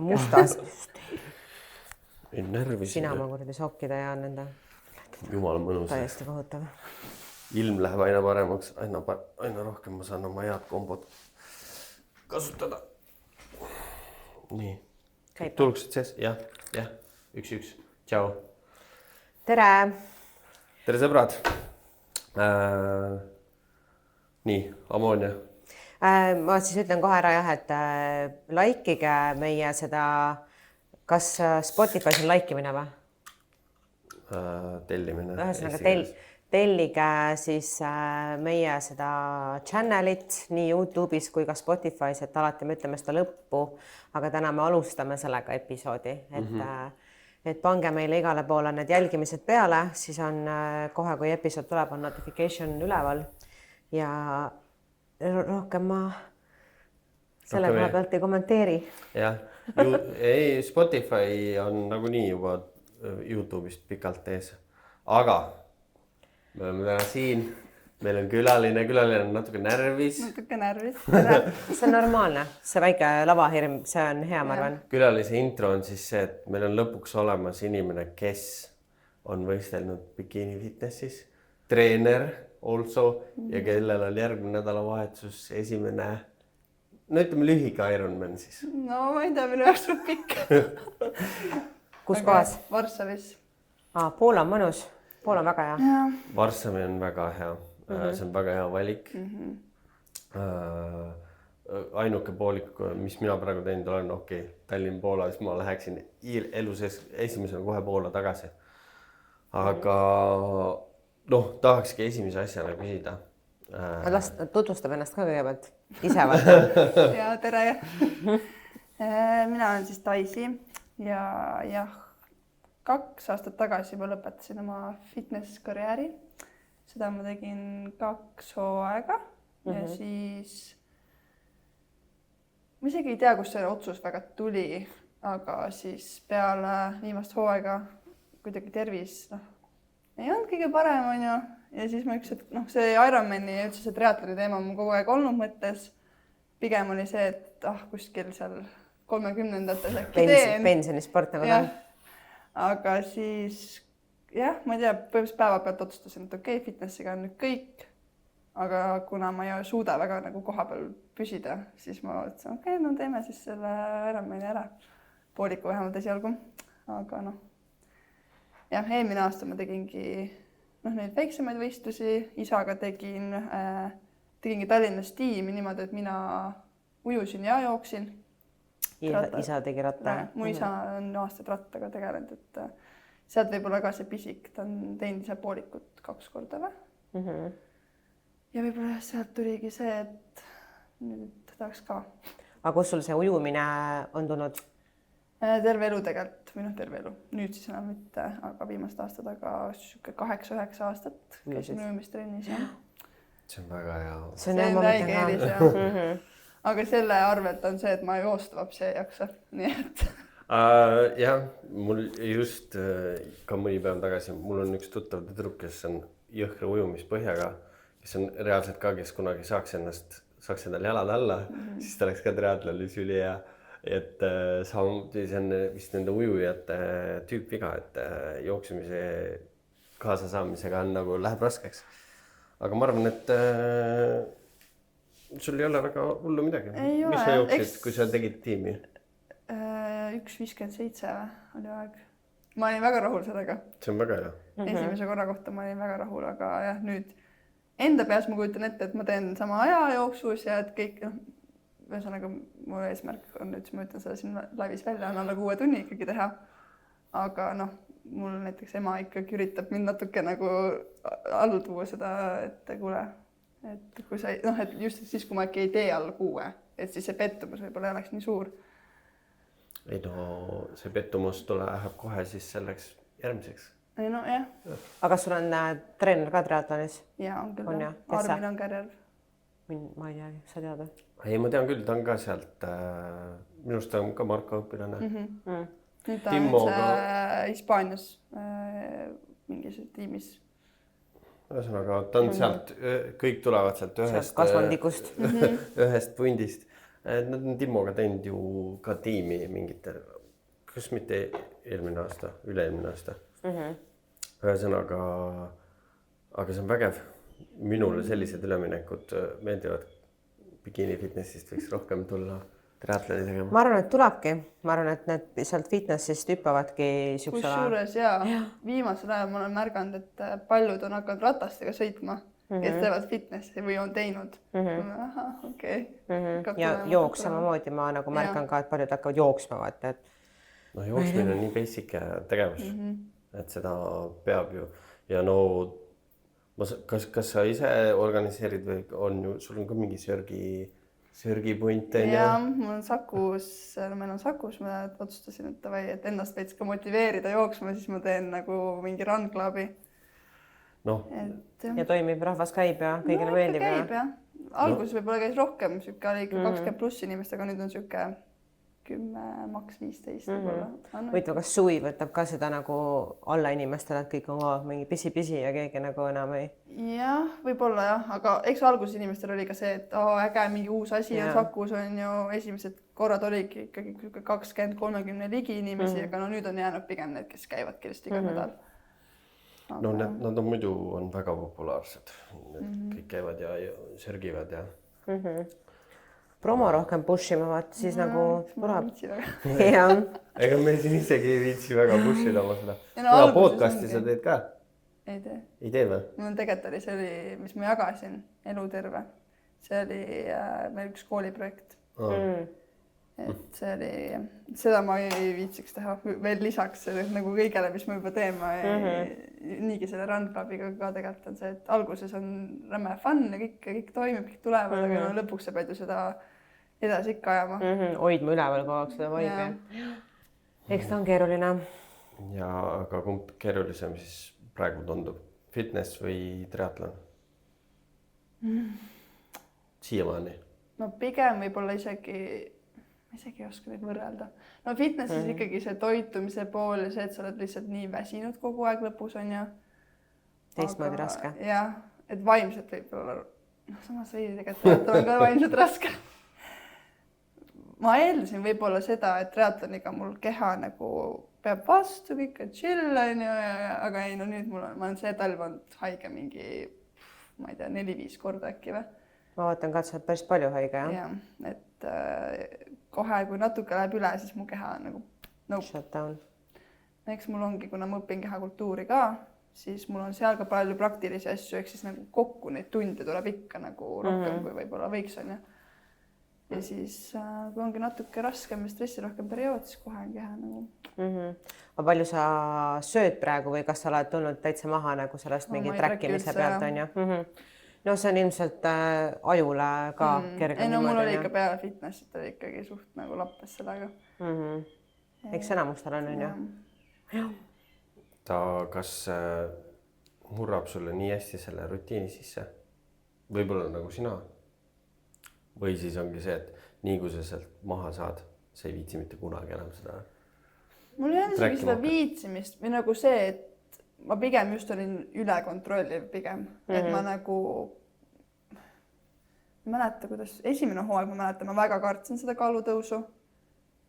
mustas. Närvis. Sina ma kuradi sokkida ja nende. Jumal mõnus. Täiesti kohutav. Ilm läheb aina paremaks, aina rohkem ma saan oma head kombod kasutada. Nii. Tuluksid sees? Jah. 1-1. Tšau. Tere. Tere sõbrad. Nii, Ammonia. Ma siis ütlen kohe ära jah, et laikige meie seda, kas Spotify's on laikimine või? Tellimine. Ühesõnaga tellige siis meie seda channelit nii YouTube'is kui ka Spotify's, et alati me ütleme seda lõppu, aga täna me alustame sellega episoodi, et pange meile igale poole need jälgimised peale, siis on kohe, kui episood tuleb, on notification üleval ja rohkem ma selle koha pealt ei kommenteeri. Jah, ei, Spotify on nagunii juba YouTube'ist pikalt ees, aga me oleme täna siin, meil on külaline on natuke närvis. See on normaalne, see väike lavahirm, see on hea, ma arvan. Külalise intro on siis see, et meil on lõpuks olemas inimene, kes on võistelnud bikini fitnessis, treener also ja kellel on järgmine nädalavahetus esimene, no ütleme lühike Ironman siis. No ma ei tea, minu jaoks on pikk. Kus kohas? Varssavis. Poola on mõnus, Poola on väga hea. Varssavi on väga hea, see on väga hea valik. Ainuke poolik, mis mina praegu teinud olen, Tallinn-Poola, siis ma läheksin elus esimesena kohe Poola tagasi. Aga tahakski esimese asjana küsida. Tutvustab ennast ka kõigepealt ise vaata. Ja tere. Mina olen siis Daisy ja 2 aastat tagasi ma lõpetasin oma fitness-karjääri. Seda ma tegin 2 hooaega ja siis ma isegi ei tea, kus see otsus väga tuli, aga siis peale viimast hooaega kuidagi tervis ei olnud kõige parem, on ju. Ja siis ma üks, et see Ironmani ja üldse see triatloni teema on kogu aeg olnud mõttes. Pigem oli see, et kuskil seal 30-ndates äkki teen. Pensionisport nagu ta. Aga siis, ma ei tea, põhimõtteliselt päeva pealt otsustasin, et fitnessiga on nüüd kõik. Aga kuna ma ei suuda väga nagu koha peal püsida, siis ma ütlesin, no teeme siis selle Ironmani ära. Pooliku vähemalt esialgu. Aga eelmine aasta ma tegingi neid väiksemaid võistlusi. Isaga tegingi Tallinnas tiimi niimoodi, et mina ujusin ja jooksin. Isa tegi ratta. Mu isa on aastaid rattaga tegelenud, et sealt võib-olla ka see pisik, ta on teinud ise poolikut 2 korda või. Ja võib-olla sealt tuligi see, et nüüd tahaks ka. Aga kus sul see ujumine on tulnud? Terve elu tegelikult, või terve elu. Nüüd siis enam mitte, aga viimast aastat, aga 8-9 aastat käisin ujumistrennis. See on väga hea. See on täige eelis, jah. Aga selle arvelt on see, et ma joostavapsi ei jaksa. Nii et... Jah, mul just ka mõni päev tagasi, mul on üks tuttav tüdruk, kes on jõhkra ujumispõhjaga, kes on reaalselt ka, kes kunagi saaks endale jalad alla, siis ta oleks ka triatlonis ülihea. Et samuti see on vist nende ujujate tüüpviga, et jooksimise kaasasaamisega on nagu läheb raskeks. Aga ma arvan, et sul ei ole väga hullu midagi. Mis sa jooksid, kui sa tegid tiimi? 1.57 oli aeg. Ma olin väga rahul sellega. See on väga hea. Esimese korra kohta ma olin väga rahul, aga jah, nüüd enda peas ma kujutan ette, et ma teen sama aja jooksus ja et kõik, ühesõnaga mu eesmärk on nüüd, ma ütlen seda siin laivis välja, on alla 6 tunni ikkagi teha. Aga mul näiteks ema ikkagi üritab mind natuke nagu allu tuua seda, et kuule, et kui sa, et just siis, kui ma äkki ei tee alla 6, et siis see pettumus võib-olla oleks nii suur. Ei see pettumus läheb kohe siis selleks järgmiseks. Ei jah. Aga sul on treener ka triatlonis? Jaa, on küll. Armin on Kärjärv. Ma ei tea, sa tead? Ei, ma tean küll, ta on ka sealt, minust on ka Marko õpilane. Nüüd ta on Hispaanias mingis tiimis. Ühesõnaga, ta on sealt, kõik tulevad sealt ühest kasvandikust. Ühest pundist. Nad on Timmoga teinud ju ka tiimi mingitel, kas mitte eelmine aasta, üle-eelmine aasta. Ühesõnaga, aga see on vägev. Minule sellised üleminekud meeldivad. Bikini fitnessist võiks rohkem tulla triatloni tegema. ma arvan, et tulebki. Ma arvan, et need sealt fitnessist hüppavadki kusjuures viimasel ajal ma olen märganud, et paljud on hakanud ratastega sõitma, kes teevad fitnessi või on teinud. Ahah, okei. Ja jooks samamoodi ma nagu märkan ka, et paljud hakkavad jooksma, vaata, et No jooksmine on nii basic tegevus, et seda peab ju. Ja no, kas sa ise organiseerid või on ju, sul on ka mingi sörgipunt? Ja, mul on Sakus, meil on Sakus, ma otsustasin, et ennast veits ka motiveerida jooksma, siis ma teen nagu mingi run clubi. No. Ja toimib, rahvas käib ja kõigile meeldib. Käib jah. Alguses võib-olla käis rohkem, sükke oli ikka 20 pluss inimest, aga nüüd on sükke 10, maks 15 võib-olla. Võitu, kas suvi võtab ka seda nagu alla inimestele, et kõik on mingi pisi-pisi ja keegi nagu enam ei? Jah, võib-olla jah, aga eks alguses inimestel oli ka see, et äge mingi uus asi on Sakus on ju, esimesed korrad oligi ikkagi 20-30 ligi inimesi, aga no nüüd on jäänud pigem need, kes käivad kindlasti iga nädal. No nad on muidu on väga populaarsed, kõik käivad ja sörgivad ja... Promo rohkem pushima, vaat siis nagu tuleb. Ega me siin isegi ei viitsi väga pushida oma seda. Podcasti sa teed ka? Ei tee. Ei tee või? Mul tegelikult oli, see oli, mis ma jagasin, Eluterve. See oli meil üks kooliprojekt. Et see oli, seda ma ei viitsiks teha veel lisaks nagu kõigele, mis me juba teeme. Niigi selle Run Clubiga ka tegelikult on see, et alguses on rämme fun ja kõik toimib, kõik tulevad, aga no lõpuks sa pead ju seda edasi ikka ajama. Hoidma üleval kogu aeg seda vaibi. Eks ta on keeruline. Ja aga kumb keerulisem siis praegu tundub? Fitness või triatlon? Siiamaani? No pigem võib-olla isegi ei oska neid võrrelda. No fitnessis ikkagi see toitumise pool ja see, et sa oled lihtsalt nii väsinud kogu aeg lõpus on ju. Teistmoodi raske. Jah, et vaimselt võib-olla, samas ei tegelikult on ka vaimselt raske. Ma eeldasin võib-olla seda, et triatloniga mul keha nagu peab vastu, kõik on chill on ju, aga ei, no nüüd ma olen see talv olnud haige mingi, ma ei tea, 4-5 korda äkki või. Ma vaatan ka, et sa oled päris palju haige, jah? Jah, et kohe, kui natuke läheb üle, siis mu keha on nagu shutdown. Eks mul ongi, kuna ma õpin kehakultuuri ka, siis mul on seal ka palju praktilisi asju, ehk siis nagu kokku neid tunde tuleb ikka nagu rohkem kui võib-olla võiks on ju. Ja siis, kui ongi natuke raskem ja stressi rohkem periood, siis kohe on keha nagu... Aga palju sa sööd praegu või kas sa oled tulnud täitsa maha nagu sellest mingi träkkimise pealt on ju? No see on ilmselt ajule ka kerge ei, no mul oli ikka peale fitnessit oli ikkagi suht nagu lappes sellega. Eks enamustel on ju? Ta kas murrab sulle nii hästi selle rutiini sisse? Võib-olla nagu sina? Või siis ongi see, et nii kui sa sealt maha saad, sa ei viitsi mitte kunagi enam seda mul ei olnud seda viitsimist või nagu see, et ma pigem just olin ülekontrolliv pigem, et ma nagu mäleta, kuidas esimene hooaeg ma mäletan, ma väga kartsin seda kaalutõusu.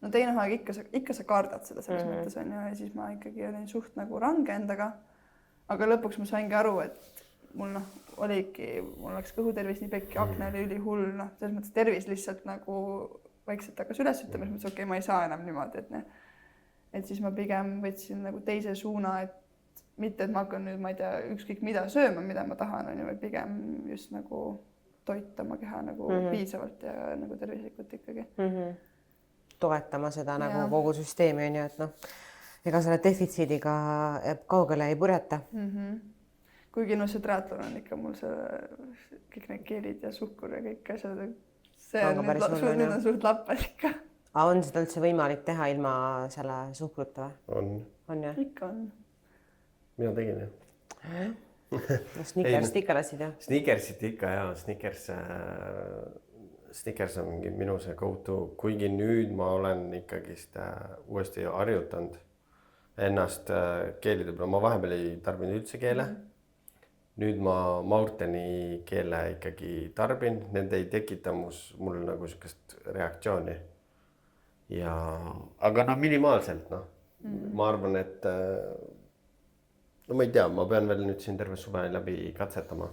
No teine hooaeg ikka sa kardad seda selles mõttes on ju ja siis ma ikkagi olin suht nagu range endaga. Aga lõpuks ma saingi aru, et mul mul läks kõhutervis nii pekki, akne oli ülihull, selles mõttes tervis lihtsalt nagu vaikselt hakkas üles ütlema, siis mõttes okei, ma ei saa enam niimoodi, et siis ma pigem võtsin nagu teise suuna, et mitte, et ma hakkan nüüd, ma ei tea, ükskõik mida sööma, mida ma tahan, on ju, või pigem just nagu toitama keha nagu piisavalt ja nagu tervislikult ikkagi. Toetama seda nagu kogu süsteemi on ju, et noh, ega selle defitsiidiga kaugele ei purjeta. Kuigi no see triatlon on ikka mul kõik need keelid ja suhkur ja kõik asjad, see on nüüd on suht lappes ikka. Aga on seda üldse võimalik teha ilma selle suhkruta või? On jah? Ikka on. Mina tegin jah. Snickersit ikka lasid jah? Snickersit ikka jah, Snickers on mingi minu see go-to, kuigi nüüd ma olen ikkagi uuesti harjutanud ennast keelide peale. Ma vahepeal ei tarbinud üldse keele. nüüd ma Maurteni keele ikkagi tarbin, need ei tekita mul nagu sihukest reaktsiooni. Ja, aga no minimaalselt, noh. Ma arvan, et no ma ei tea, ma pean veel nüüd siin terve suve läbi katsetama,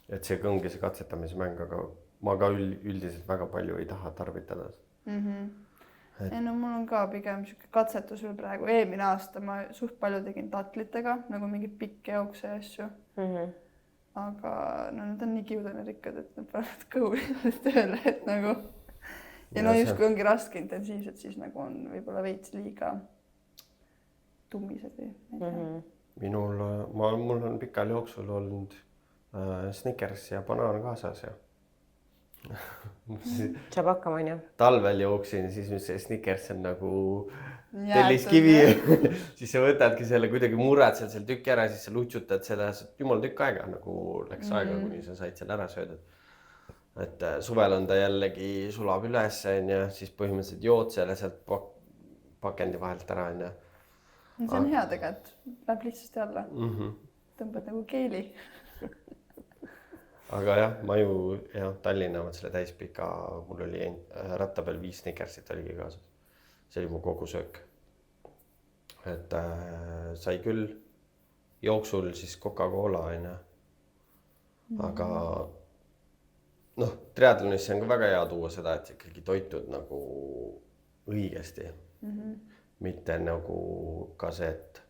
et see ongi see katsetamise mäng, aga ma ka üldiselt väga palju ei taha tarvitada. Ei, no mul on ka pigem siuke katsetus veel praegu. Eelmine aasta ma suht palju tegin tatlitega, nagu mingi pikki jookse ja asju. Aga no need on nii kiudanerikkad, et need panevad kõhu tööle, et nagu ja no just kui ongi raske intensiivselt, siis nagu on võib-olla veits liiga tummised või mul on pikal jooksul olnud Snickers ja banaan kaasas ja saab hakkama, on ju? Talvel jooksin, siis see Snickers on nagu telliskivi. Siis sa võtadki selle, kuidagi muretsed selle tükki ära, siis sa lutsutad seda, jumal tükk aega nagu läks aega, kuni sa said selle ära söödud. Et suvel on ta jällegi sulab üles, siis põhimõtteliselt jood selle sealt pakendi vahelt ära. See on hea tegelikult, läheb lihtsasti alla. Tõmbad nagu keeli. Aga jah, ma ju Tallinna selle täispika, mul oli ratta peal 5 Snickersit oligi kaasas. See oli mu kogu söök. Et sai küll jooksul siis Coca-Cola, aga noh, triatlonisse on ka väga hea tuua seda, et ikkagi toitud nagu õigesti. Mitte nagu ka see, et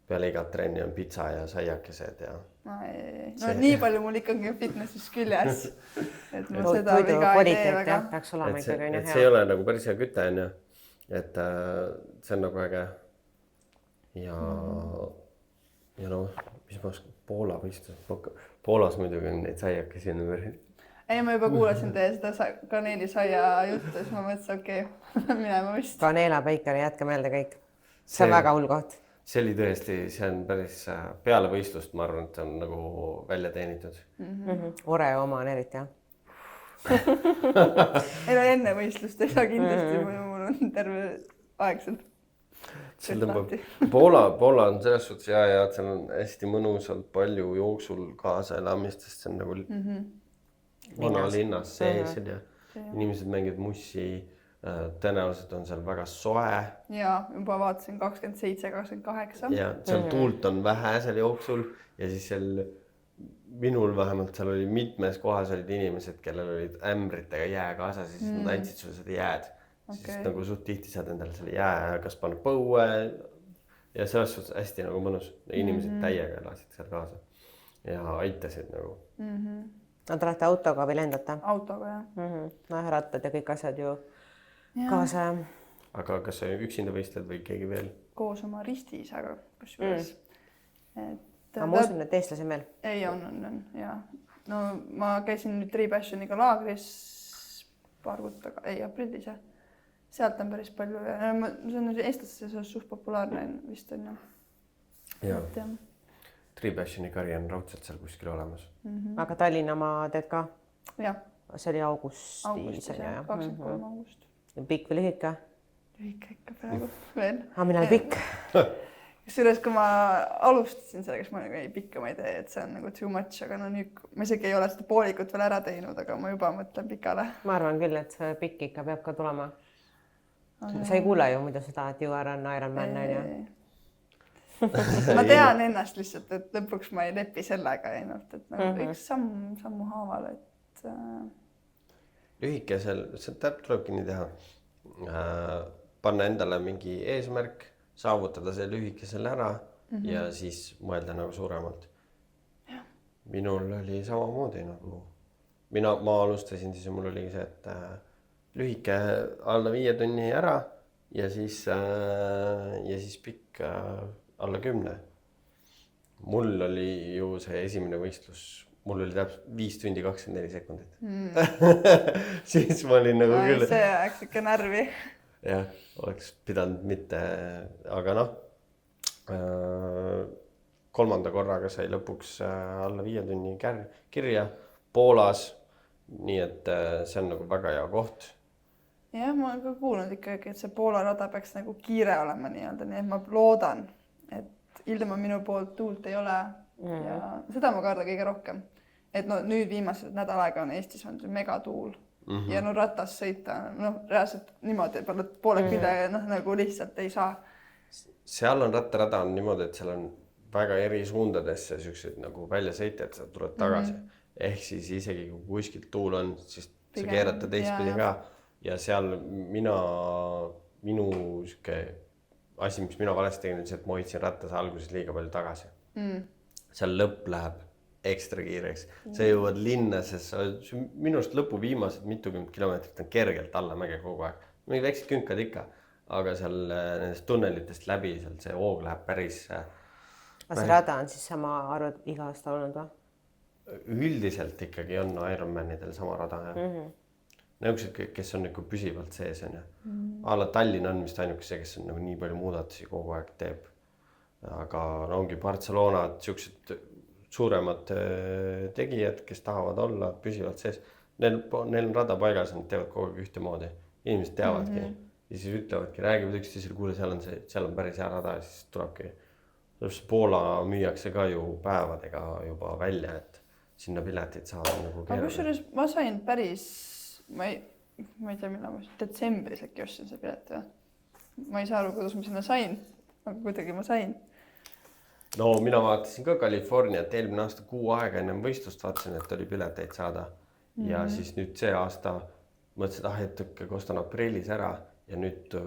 peale igat trenni on pitsa ja saiakesed ja... No nii palju mul ikkagi fitnessis küljes, et ma seda viga ei tee väga. Peaks olema ikkagi hea. See ei ole nagu päris hea küte, et see on nagu äge. Ja noh, mis ma Poola võistlus. Poolas muidugi on neid saiakesi ümber. Ei, ma juba kuulasin teie seda kaneelisaia juttu, siis ma mõtlesin, okei, minema vist. Kaneela Baker, jätke meelde kõik. See on väga hull koht. See oli tõesti, see on päris peale võistlust, ma arvan, et see on nagu välja teenitud. Oreo oma on eriti, jah. Ei no enne võistlust ei saa kindlasti, mul on terve aegselt. Poola on selles suhtes ja et seal on hästi mõnusalt palju jooksul kaasa elamistest, see on nagu vana linnas sees ja inimesed mängivad mussi. Tõenäoliselt on seal väga soe. Ja juba vaatasin 27, 28. Ja seal tuult on vähe seal jooksul ja siis seal minul vähemalt seal oli mitmes kohas olid inimesed, kellel olid ämbritega jää kaasas, siis nad andsid sulle seda jääd. Siis nagu suht tihti saad endale selle jää, kas panna põue ja selles suhtes hästi nagu mõnus. Inimesed täiega elasid seal kaasa ja aitasid nagu. Nad olete autoga või lendate? Autoga, jah. No rattad ja kõik asjad ju kaasa. Aga kas sa üksinda võistled või keegi veel? Koos oma ristiisaga, kus juures. Ma usun, et eestlasi veel? Ei, on, jah. No ma käisin nüüd Tripashoniga laagris paar kuud taga, aprillis, jah. Sealt on päris palju ja see on eestlaste seas suht populaarne vist on, jah. Tripashoni kari on raudselt seal kuskil olemas. Aga Tallinna ma teed ka? Jah. See oli augustis. Augustis, jah, 23 august. Pikk või lühike? Lühike ikka praegu veel. Mina oli pikk. Kusjuures, kui ma alustasin sellega, siis ma ei pikka, ma ei tee, et see on nagu too much, aga no nüüd ma isegi ei ole seda poolikut veel ära teinud, aga ma juba mõtlen pikale. Ma arvan küll, et see pikk ikka peab ka tulema. Sa ei kuule ju muidu seda, et you are an Iron Man, on ju? Ma tean ennast lihtsalt, et lõpuks ma ei lepi sellega ainult, et nagu üks sammu haaval, et... Lühikesel, see tulebki nii teha. Panna endale mingi eesmärk, saavutada see lühikesel ära ja siis mõelda nagu suuremalt. Minul oli samamoodi nagu. Ma alustasin siis ja mul oli see, et lühike alla 5 tunni ära ja siis pikk alla 10. Mul oli ju see esimene võistlus. Mul oli täpselt 5 tundi 24 sekundit. Siis ma olin nagu küll... See ajaks ikka närvi. Jah, oleks pidanud mitte, aga noh, 3. korraga sai lõpuks alla 5 tunni kirja Poolas, nii et see on nagu väga hea koht. Jah, ma olen ka kuulnud ikkagi, et see Poola rada peaks nagu kiire olema nii-öelda, nii et ma loodan, et ilma minu poolt tuult ei ole ja seda ma kardan kõige rohkem. Et no nüüd viimased nädal aega on Eestis olnud megatuul ja no ratas sõita, noh reaalselt niimoodi, poole külje nagu lihtsalt ei saa. Seal on rattarada on niimoodi, et seal on väga eri suundadesse siuksed nagu väljasõitjad, sa tuled tagasi. Ehk siis isegi kui kuskilt tuul on, siis sa keerata teistpidi ka. Ja seal minu siuke asi, mis mina valesti tegin, on see, et ma hoidsin rattas alguses liiga palju tagasi. Seal lõpp läheb ekstra kiireks. Sa jõuad linna, sest minust lõpu viimased mitukümmend kilomeetrit on kergelt alla mäge kogu aeg. Mingi väiksed künkad ikka, aga seal nendest tunnelitest läbi seal see hoog läheb päris... Aga see rada on siis sama arvad iga aasta olnud või? Üldiselt ikkagi on Ironmanidel sama rada. Nõuksed, kes on nagu püsivalt sees. Alla Tallinn on vist ainuke see, kes on nagu nii palju muudatusi kogu aeg teeb. Aga ongi Barcelona, siuksed suuremad tegijad, kes tahavad olla püsivalt sees. Neil on rada paigas, nad teevad kogu aeg ühtemoodi. Inimesed teavadki. Ja siis ütlevadki, räägivad üksteisele, kuule, seal on päris hea rada ja siis tulebki. Poola müüakse ka ju päevadega juba välja, et sinna piletid saavad nagu keeruline. Aga kusjuures ma sain päris, ma ei tea, millal ma detsembris äkki ostsin see pilet. Ma ei saa aru, kuidas ma sinna sain, aga kuidagi ma sain. No mina vaatasin ka Californiat eelmine aasta 6 aega ennem võistlust vaatasin, et oli pileteid saada. Ja siis nüüd see aasta mõtlesin, et ostan aprillis ära ja nüüd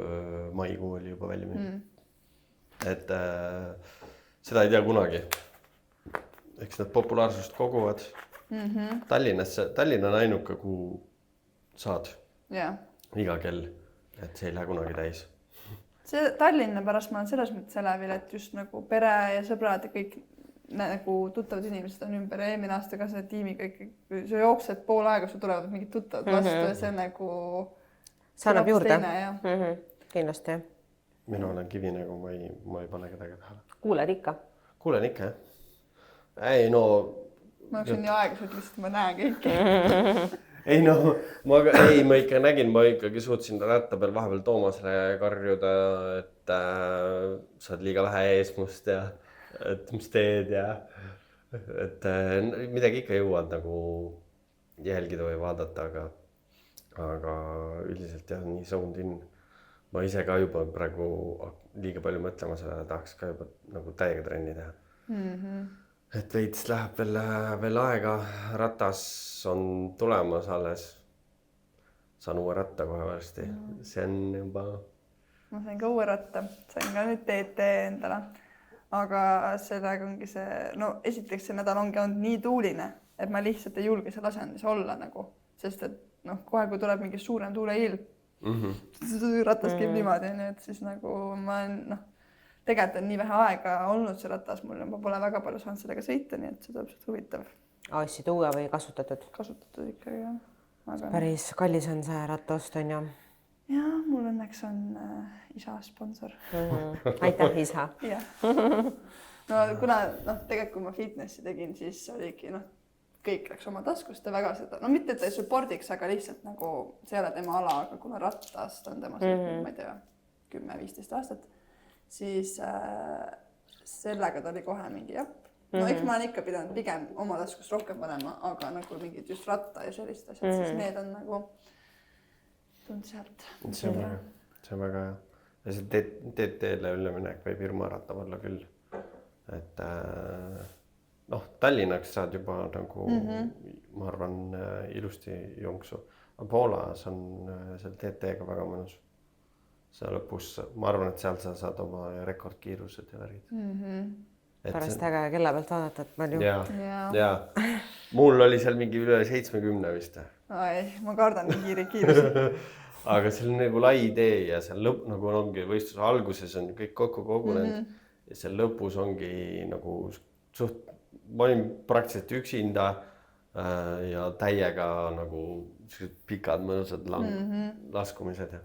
maikuu oli juba välja minna. Et seda ei tea kunagi. Eks nad populaarsust koguvad. Tallinn on ainuke, kuhu saad iga kell, et see ei lähe kunagi täis. See Tallinna pärast ma olen selles mõttes elevil, et just nagu pere ja sõbrad ja kõik nagu tuttavad inimesed on ümber ja eelmine aasta ka selle tiimiga ikkagi, sa jooksed pool aega, sul tulevad mingid tuttavad vastu ja see nagu see annab juurde. Kindlasti. Mina olen kivi nagu, ma ei pane kedagi tähele. Kuuled ikka? Kuulen ikka, jah. Ei, no... Ma jooksin nii aeglaselt, lihtsalt ma näen kõiki. Ei, no, ma ikka nägin, ma ikkagi suutsin ratta peal vahepeal Toomasele karjuda, et sa oled liiga vähe eesmust ja et mis teed ja et midagi ikka jõuad nagu jälgida või vaadata, aga üldiselt jah, nii sound in. Ma ise ka juba praegu liiga palju mõtlema selle, tahaks ka juba nagu täiega trenni teha. Et veits läheb veel aega, ratas on tulemas alles. Saan uue ratta kohe varsti, see on juba... Ma sain ka uue ratta, sain ka nüüd TT endale, aga sellega ongi see, no esiteks see nädal ongi olnud nii tuuline, et ma lihtsalt ei julge seal asendis olla nagu, sest et noh, kohe kui tuleb mingi suurem tuuleilm, ratas käib niimoodi, nii et siis nagu ma olen, tegelikult on nii vähe aega olnud see ratas mul ja ma pole väga palju saanud sellega sõita, nii et see täpselt huvitav. Ostsid uue või kasutatud? Kasutatud ikkagi, jah. Aga... Päris kallis on see rattaost, on ju? Jah, mul õnneks on isa sponsor. Aitäh, isa! Jah. No kuna tegelikult kui ma fitnessi tegin, siis oligi kõik läks oma taskust ja väga seda, no mitte, et ta ei suppordiks, aga lihtsalt nagu see ei ole tema ala, aga kuna rattast on tema sõitnud, ma ei tea, 10-15 aastat, siis sellega ta oli kohe mingi japp. No eks ma olen ikka pidanud pigem oma taskust rohkem panema, aga nagu mingid just ratta ja sellist asjad, siis need on nagu tund sealt. See on väga hea. Ja see TT-le üleminek võib hirmu äratab olla küll. Et Tallinnaks saad juba nagu, ma arvan, ilusti jonksu. Aga Poolas on seal TT-ga väga mõnus. See lõpus, ma arvan, et seal sa saad oma rekordkiirused ja värgid. Pärast äge kella pealt vaadata, et palju. Jaa. Mul oli seal mingi üle 70 vist. Ai, ma kardan nii kiirused. Aga seal on nagu lai tee ja seal lõpp nagu ongi võistluse alguses on kõik kokku kogunenud ja seal lõpus ongi nagu ma olin praktiliselt üksinda ja täiega nagu pikad mõnusad laskumised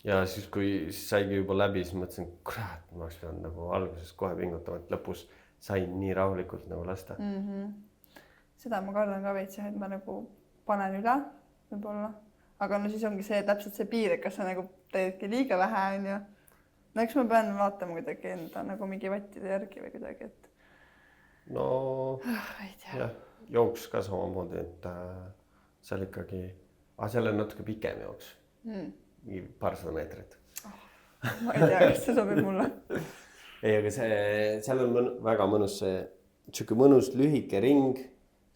ja siis kui saigi juba läbi, siis mõtlesin, kurat, ma oleks pidanud nagu alguses kohe pingutama, et lõpus sain nii rahulikult nagu lasta. Seda ma kardan ka veits, et ma nagu panen üle võib-olla. Aga no siis ongi see täpselt see piir, et kas sa nagu teedki liiga vähe on ju. No eks ma pean vaatama kuidagi enda nagu mingi vattide järgi või kuidagi, et... no ei tea . jah , jooks ka samamoodi , et seal ikkagi , seal on natuke pikem jooks , mingi paarsada meetrit . ma ei tea , kas see sobib mulle . ei , aga seal on väga mõnus see , sihuke mõnus lühike ring .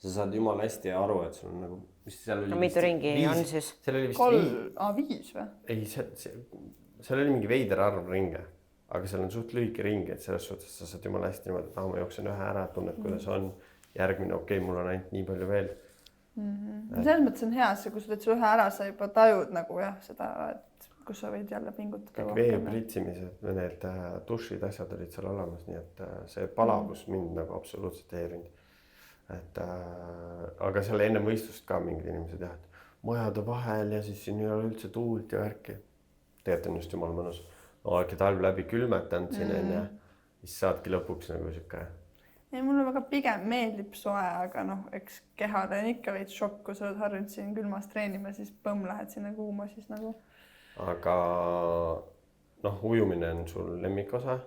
sa saad jumala hästi aru , et sul on nagu , mis seal oli . mitu ringi on siis ? seal oli vist 5 või ? ei , seal oli mingi veider arv ringe , aga seal on suht lühike ring , et selles suhtes sa saad jumala hästi niimoodi , et ma jooksen ühe ära , tunned , kuidas on . järgmine , okei , mul on ainult nii palju veel . selles mõttes on hea see , kui sa teed selle ühe ära , sa juba tajud nagu jah , seda , et kus sa võid jälle pingutada . kõik veepritsimised , need dušid , asjad olid seal olemas , nii et see palavus mind nagu absoluutselt ei häirinud . et aga seal enne võistlust ka mingid inimesed jah , et majade vahel ja siis siin ei ole üldse tuult ja värki . tegelikult on just jumala mõnus . oledki talv läbi külmetanud siin onju , siis saadki lõpuks nagu sihuke . ei , mulle väga pigem meeldib soe , aga noh , eks kehale on ikka veits šokk , kui sa oled harjunud siin külmas treenima , siis põmm lähed sinna kuuma , siis nagu . aga noh , ujumine on sul lemmikosa .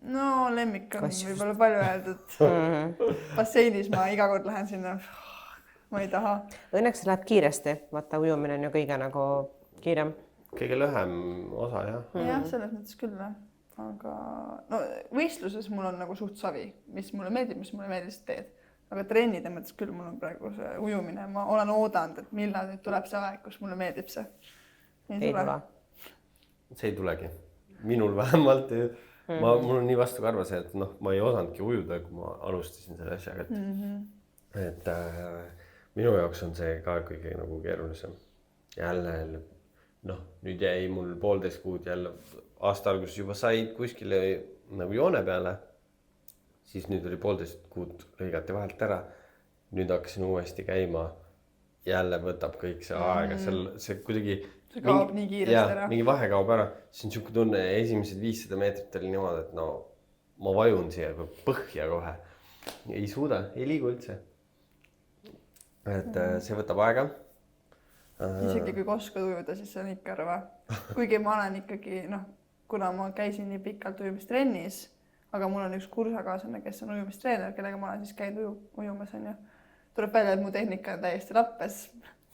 no lemmik on Kas just? võib-olla palju öeldud . basseinis ma iga kord lähen sinna . ma ei taha . Õnneks see läheb kiiresti , vaata ujumine on ju kõige nagu kiirem . kõige lühem osa jah . jah , selles mõttes küll jah , aga no võistluses mul on nagu suht savi , mis mulle meeldib , mis mulle ei meeldi , seda teed . aga trennide mõttes küll mul on praegu see ujumine , ma olen oodanud , et millal nüüd tuleb see aeg , kus mulle meeldib see . ei tule . see ei tulegi , minul vähemalt . mul on nii vastukarva see , et noh , ma ei osanudki ujuda , kui ma alustasin selle asjaga , et minu jaoks on see ka kõige nagu keerulisem . jälle noh , nüüd jäi mul 1,5 kuud jälle aasta alguses juba said kuskile nagu joone peale . siis nüüd oli 1,5 kuud lõigati vahelt ära . nüüd hakkasin uuesti käima . jälle võtab kõik see aega , see kuidagi . see kaob nii kiiresti ära . mingi vahe kaob ära , siis on siuke tunne , esimesed 500 meetrit oli niimoodi , et no ma vajun siia põhja kohe . ei suuda , ei liigu üldse . et see võtab aega . isegi kui oskad ujuda , siis see on ikka rõve . kuigi ma olen ikkagi noh , kuna ma käisin nii pikalt ujumistrennis , aga mul on üks kursakaaslane , kes on ujumistreener , kellega ma olen siis käinud ujumas onju . tuleb välja , et mu tehnika on täiesti lappes .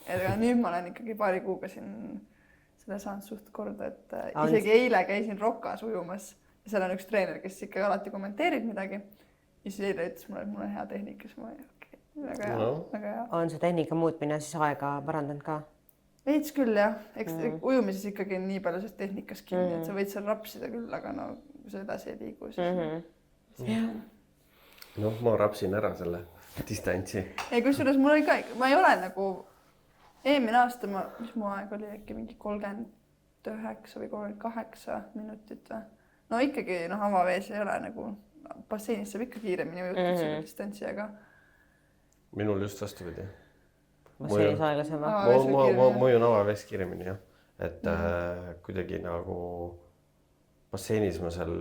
ja nüüd ma olen ikkagi paari kuuga siin selle saanud suht korda , et isegi eile käisin Rokas ujumas ja seal on üks treener , kes ikka alati kommenteerib midagi . ja siis eile ütles mulle , et mul on hea tehnika , siis ma olin okei , väga hea , väga hea . on see tehnika muutmine siis aega parandanud ka ? veits küll jah , eks ujumises ikkagi on nii palju sellest tehnikast kinni , et sa võid seal rapsida küll , aga no kui sa edasi ei liigu , siis . noh , ma rapsin ära selle distantsi . ei , kusjuures mul oli ka , ma ei ole nagu eelmine aasta ma , mis mu aeg oli äkki mingi 39 või 38 minutit või . no ikkagi noh , avavees ei ole nagu , basseinis saab ikka kiiremini ujutada selle distantsi , aga . minul just vastupidi . basseinis aeglasem või ? ma ujun avavees kiiremini jah , et kuidagi nagu basseinis ma seal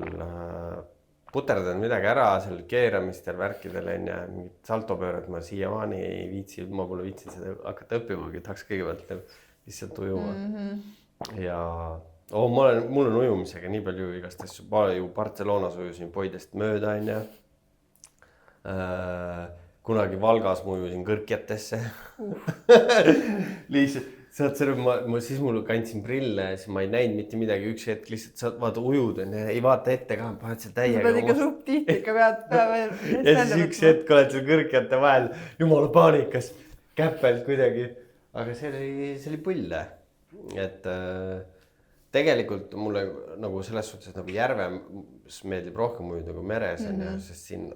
puterdan midagi ära seal keeramistel , värkidel onju , mingit saltopööret ma siiamaani ei viitsi , ma pole viitsinud seda hakata õppimagi , tahaks kõigepealt lihtsalt ujuma . ja mul on ujumisega nii palju igast asju , ma ju Barcelonas ujusin poidest mööda onju . kunagi Valgas ma ujusin kõrkjatesse . lihtsalt saad selle , siis mul kandsin prille , siis ma ei näinud mitte midagi , üks hetk lihtsalt saad vaata ujud onju , ei vaata ette ka , paned seal täiega . sa pead ikka suht tihti ikka pead . ja siis üks hetk oled seal kõrgjate vahel , jumala paanikas , käppelt kuidagi , aga see oli pull . et tegelikult mulle nagu selles suhtes nagu järves meeldib rohkem ujuda kui meres onju , sest siin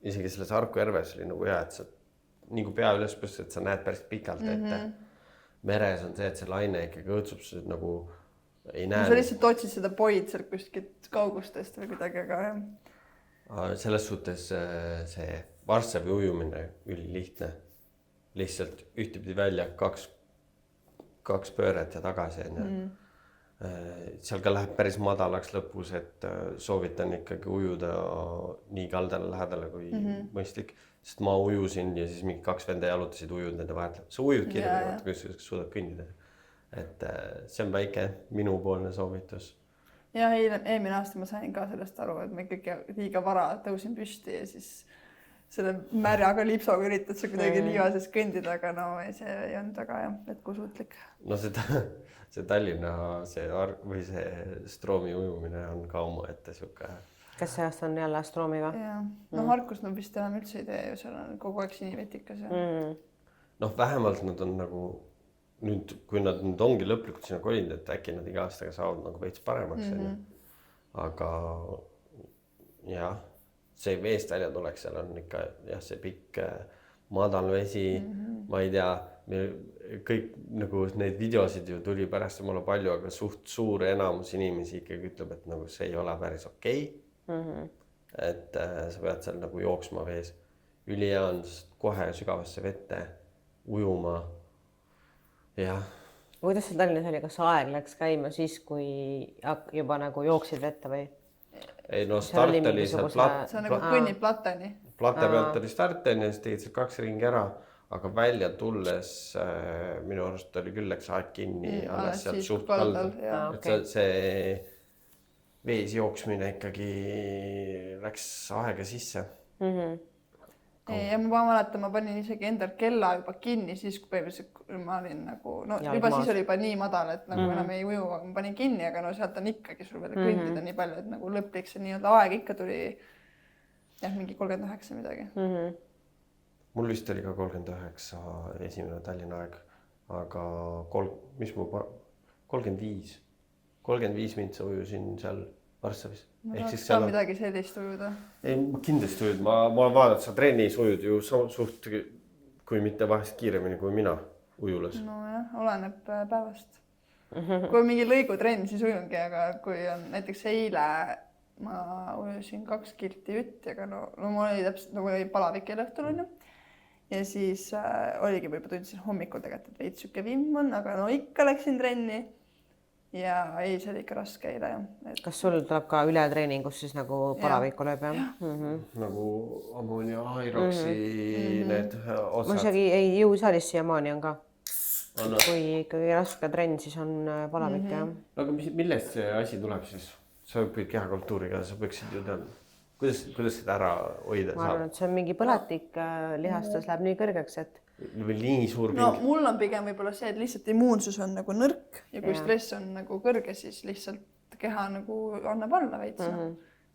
isegi selles Harku järves oli nagu hea , et sa nii kui pea üles püstad , et sa näed päris pikalt ette . meres on see , et see laine ikkagi õõtsub nagu ei näe . sa lihtsalt otsid seda poid sealt kuskilt kaugustest või kuidagi , aga jah . selles suhtes see Varssavi ujumine ülilihtne . lihtsalt ühtepidi välja kaks pööret ja tagasi onju . seal ka läheb päris madalaks lõpus , et soovitan ikkagi ujuda nii kaldale lähedale kui mõistlik , sest ma ujusin ja siis mingi 2 venda jalutasid ujunud nende vahelt . sa ujud kiiremini , kui sa suudad kõndida . et see on väike minupoolne soovitus . ja eelmine aasta ma sain ka sellest aru, et ma ikkagi liiga vara tõusin püsti ja siis selle märjaga lipsoga üritad sa kuidagi liivases kõndida, aga no see ei olnud väga jätkusuutlik. No see Tallinna või see Stroomi ujumine on ka omaette sihuke. Kas see aasta on jälle Stroomi või? No Harkus no vist enam üldse ei tee ju, seal on kogu aeg sinivetikas. Noh, vähemalt nad on nagu nüüd, kui nad nüüd ongi lõplikult sinna kolinud, et äkki nad iga aastaga saavad nagu veits paremaks. Aga jah, see veest välja tuleks, seal on ikka jah, see pikk madal vesi, ma ei tea, kõik nagu neid videosid ju tuli pärast mulle palju, aga suht suur enamus inimesi ikkagi ütleb, et nagu see ei ole päris okei. Et sa pead seal nagu jooksma vees. Ülihea on kohe sügavasse vette ujuma. Jah. Kuidas see Tallinnas oli, kas aeg läks käima siis, kui juba nagu jooksid vette või? Ei no start oli seal see on nagu kõnnib platani. Plate pealt oli starteni ja siis tegid seal 2 ringi ära, aga välja tulles minu arust oli küll läks aeg kinni alles sealt suht kaldal. Et see vees jooksmine ikkagi läks aega sisse. Ja ma mäletan, ma panin isegi endal kella juba kinni, siis kui põhimõtteliselt ma olin nagu, no juba siis oli juba nii madal, et nagu enam ei uju, ma panin kinni, aga no sealt on ikkagi sul veel kõndida nii palju, et nagu lõplik see nii-öelda aeg ikka tuli mingi 39 midagi. Mul vist oli ka 39 esimene Tallinna aeg, aga 35 mintsa ujusin seal Varssavis. Ma tahaks ka midagi sellist ujuda. Ei, kindlasti ujud. Ma vaatan, et sa trennis ujud ju suht, kui mitte vahest kiiremini kui mina ujulas. No jah, oleneb päevast. Kui mingi lõigutrenn, siis ujungi, aga kui on näiteks eile ma ujusin 2 kilti jutti, aga no mul oli täpselt nagu palavik õhtul on ju. Ja siis oligi võib-olla tundsin hommikul tegelikult, et veits süke vimm on, aga no ikka läksin trenni. Ja ei, see oli ikka raske eile. Kas sul tuleb ka ületreeningus siis nagu palaviku lööb? Nagu ammonia, Airoksi need osad. Ma isegi ei jõusaalis siiamaani on ka. Kui ikkagi raske trenn, siis on palavik. Aga millest see asi tuleb siis? Sa õpid kehakultuuriga, sa peaksid ju teada. Kuidas seda ära hoida saab? Ma arvan, et see on mingi põletik, lihastus läheb nii kõrgeks, et või nii suur ping. No mul on pigem võib-olla see, et lihtsalt immuunsus on nagu nõrk ja kui stress on nagu kõrge, siis lihtsalt keha nagu annab alla veits.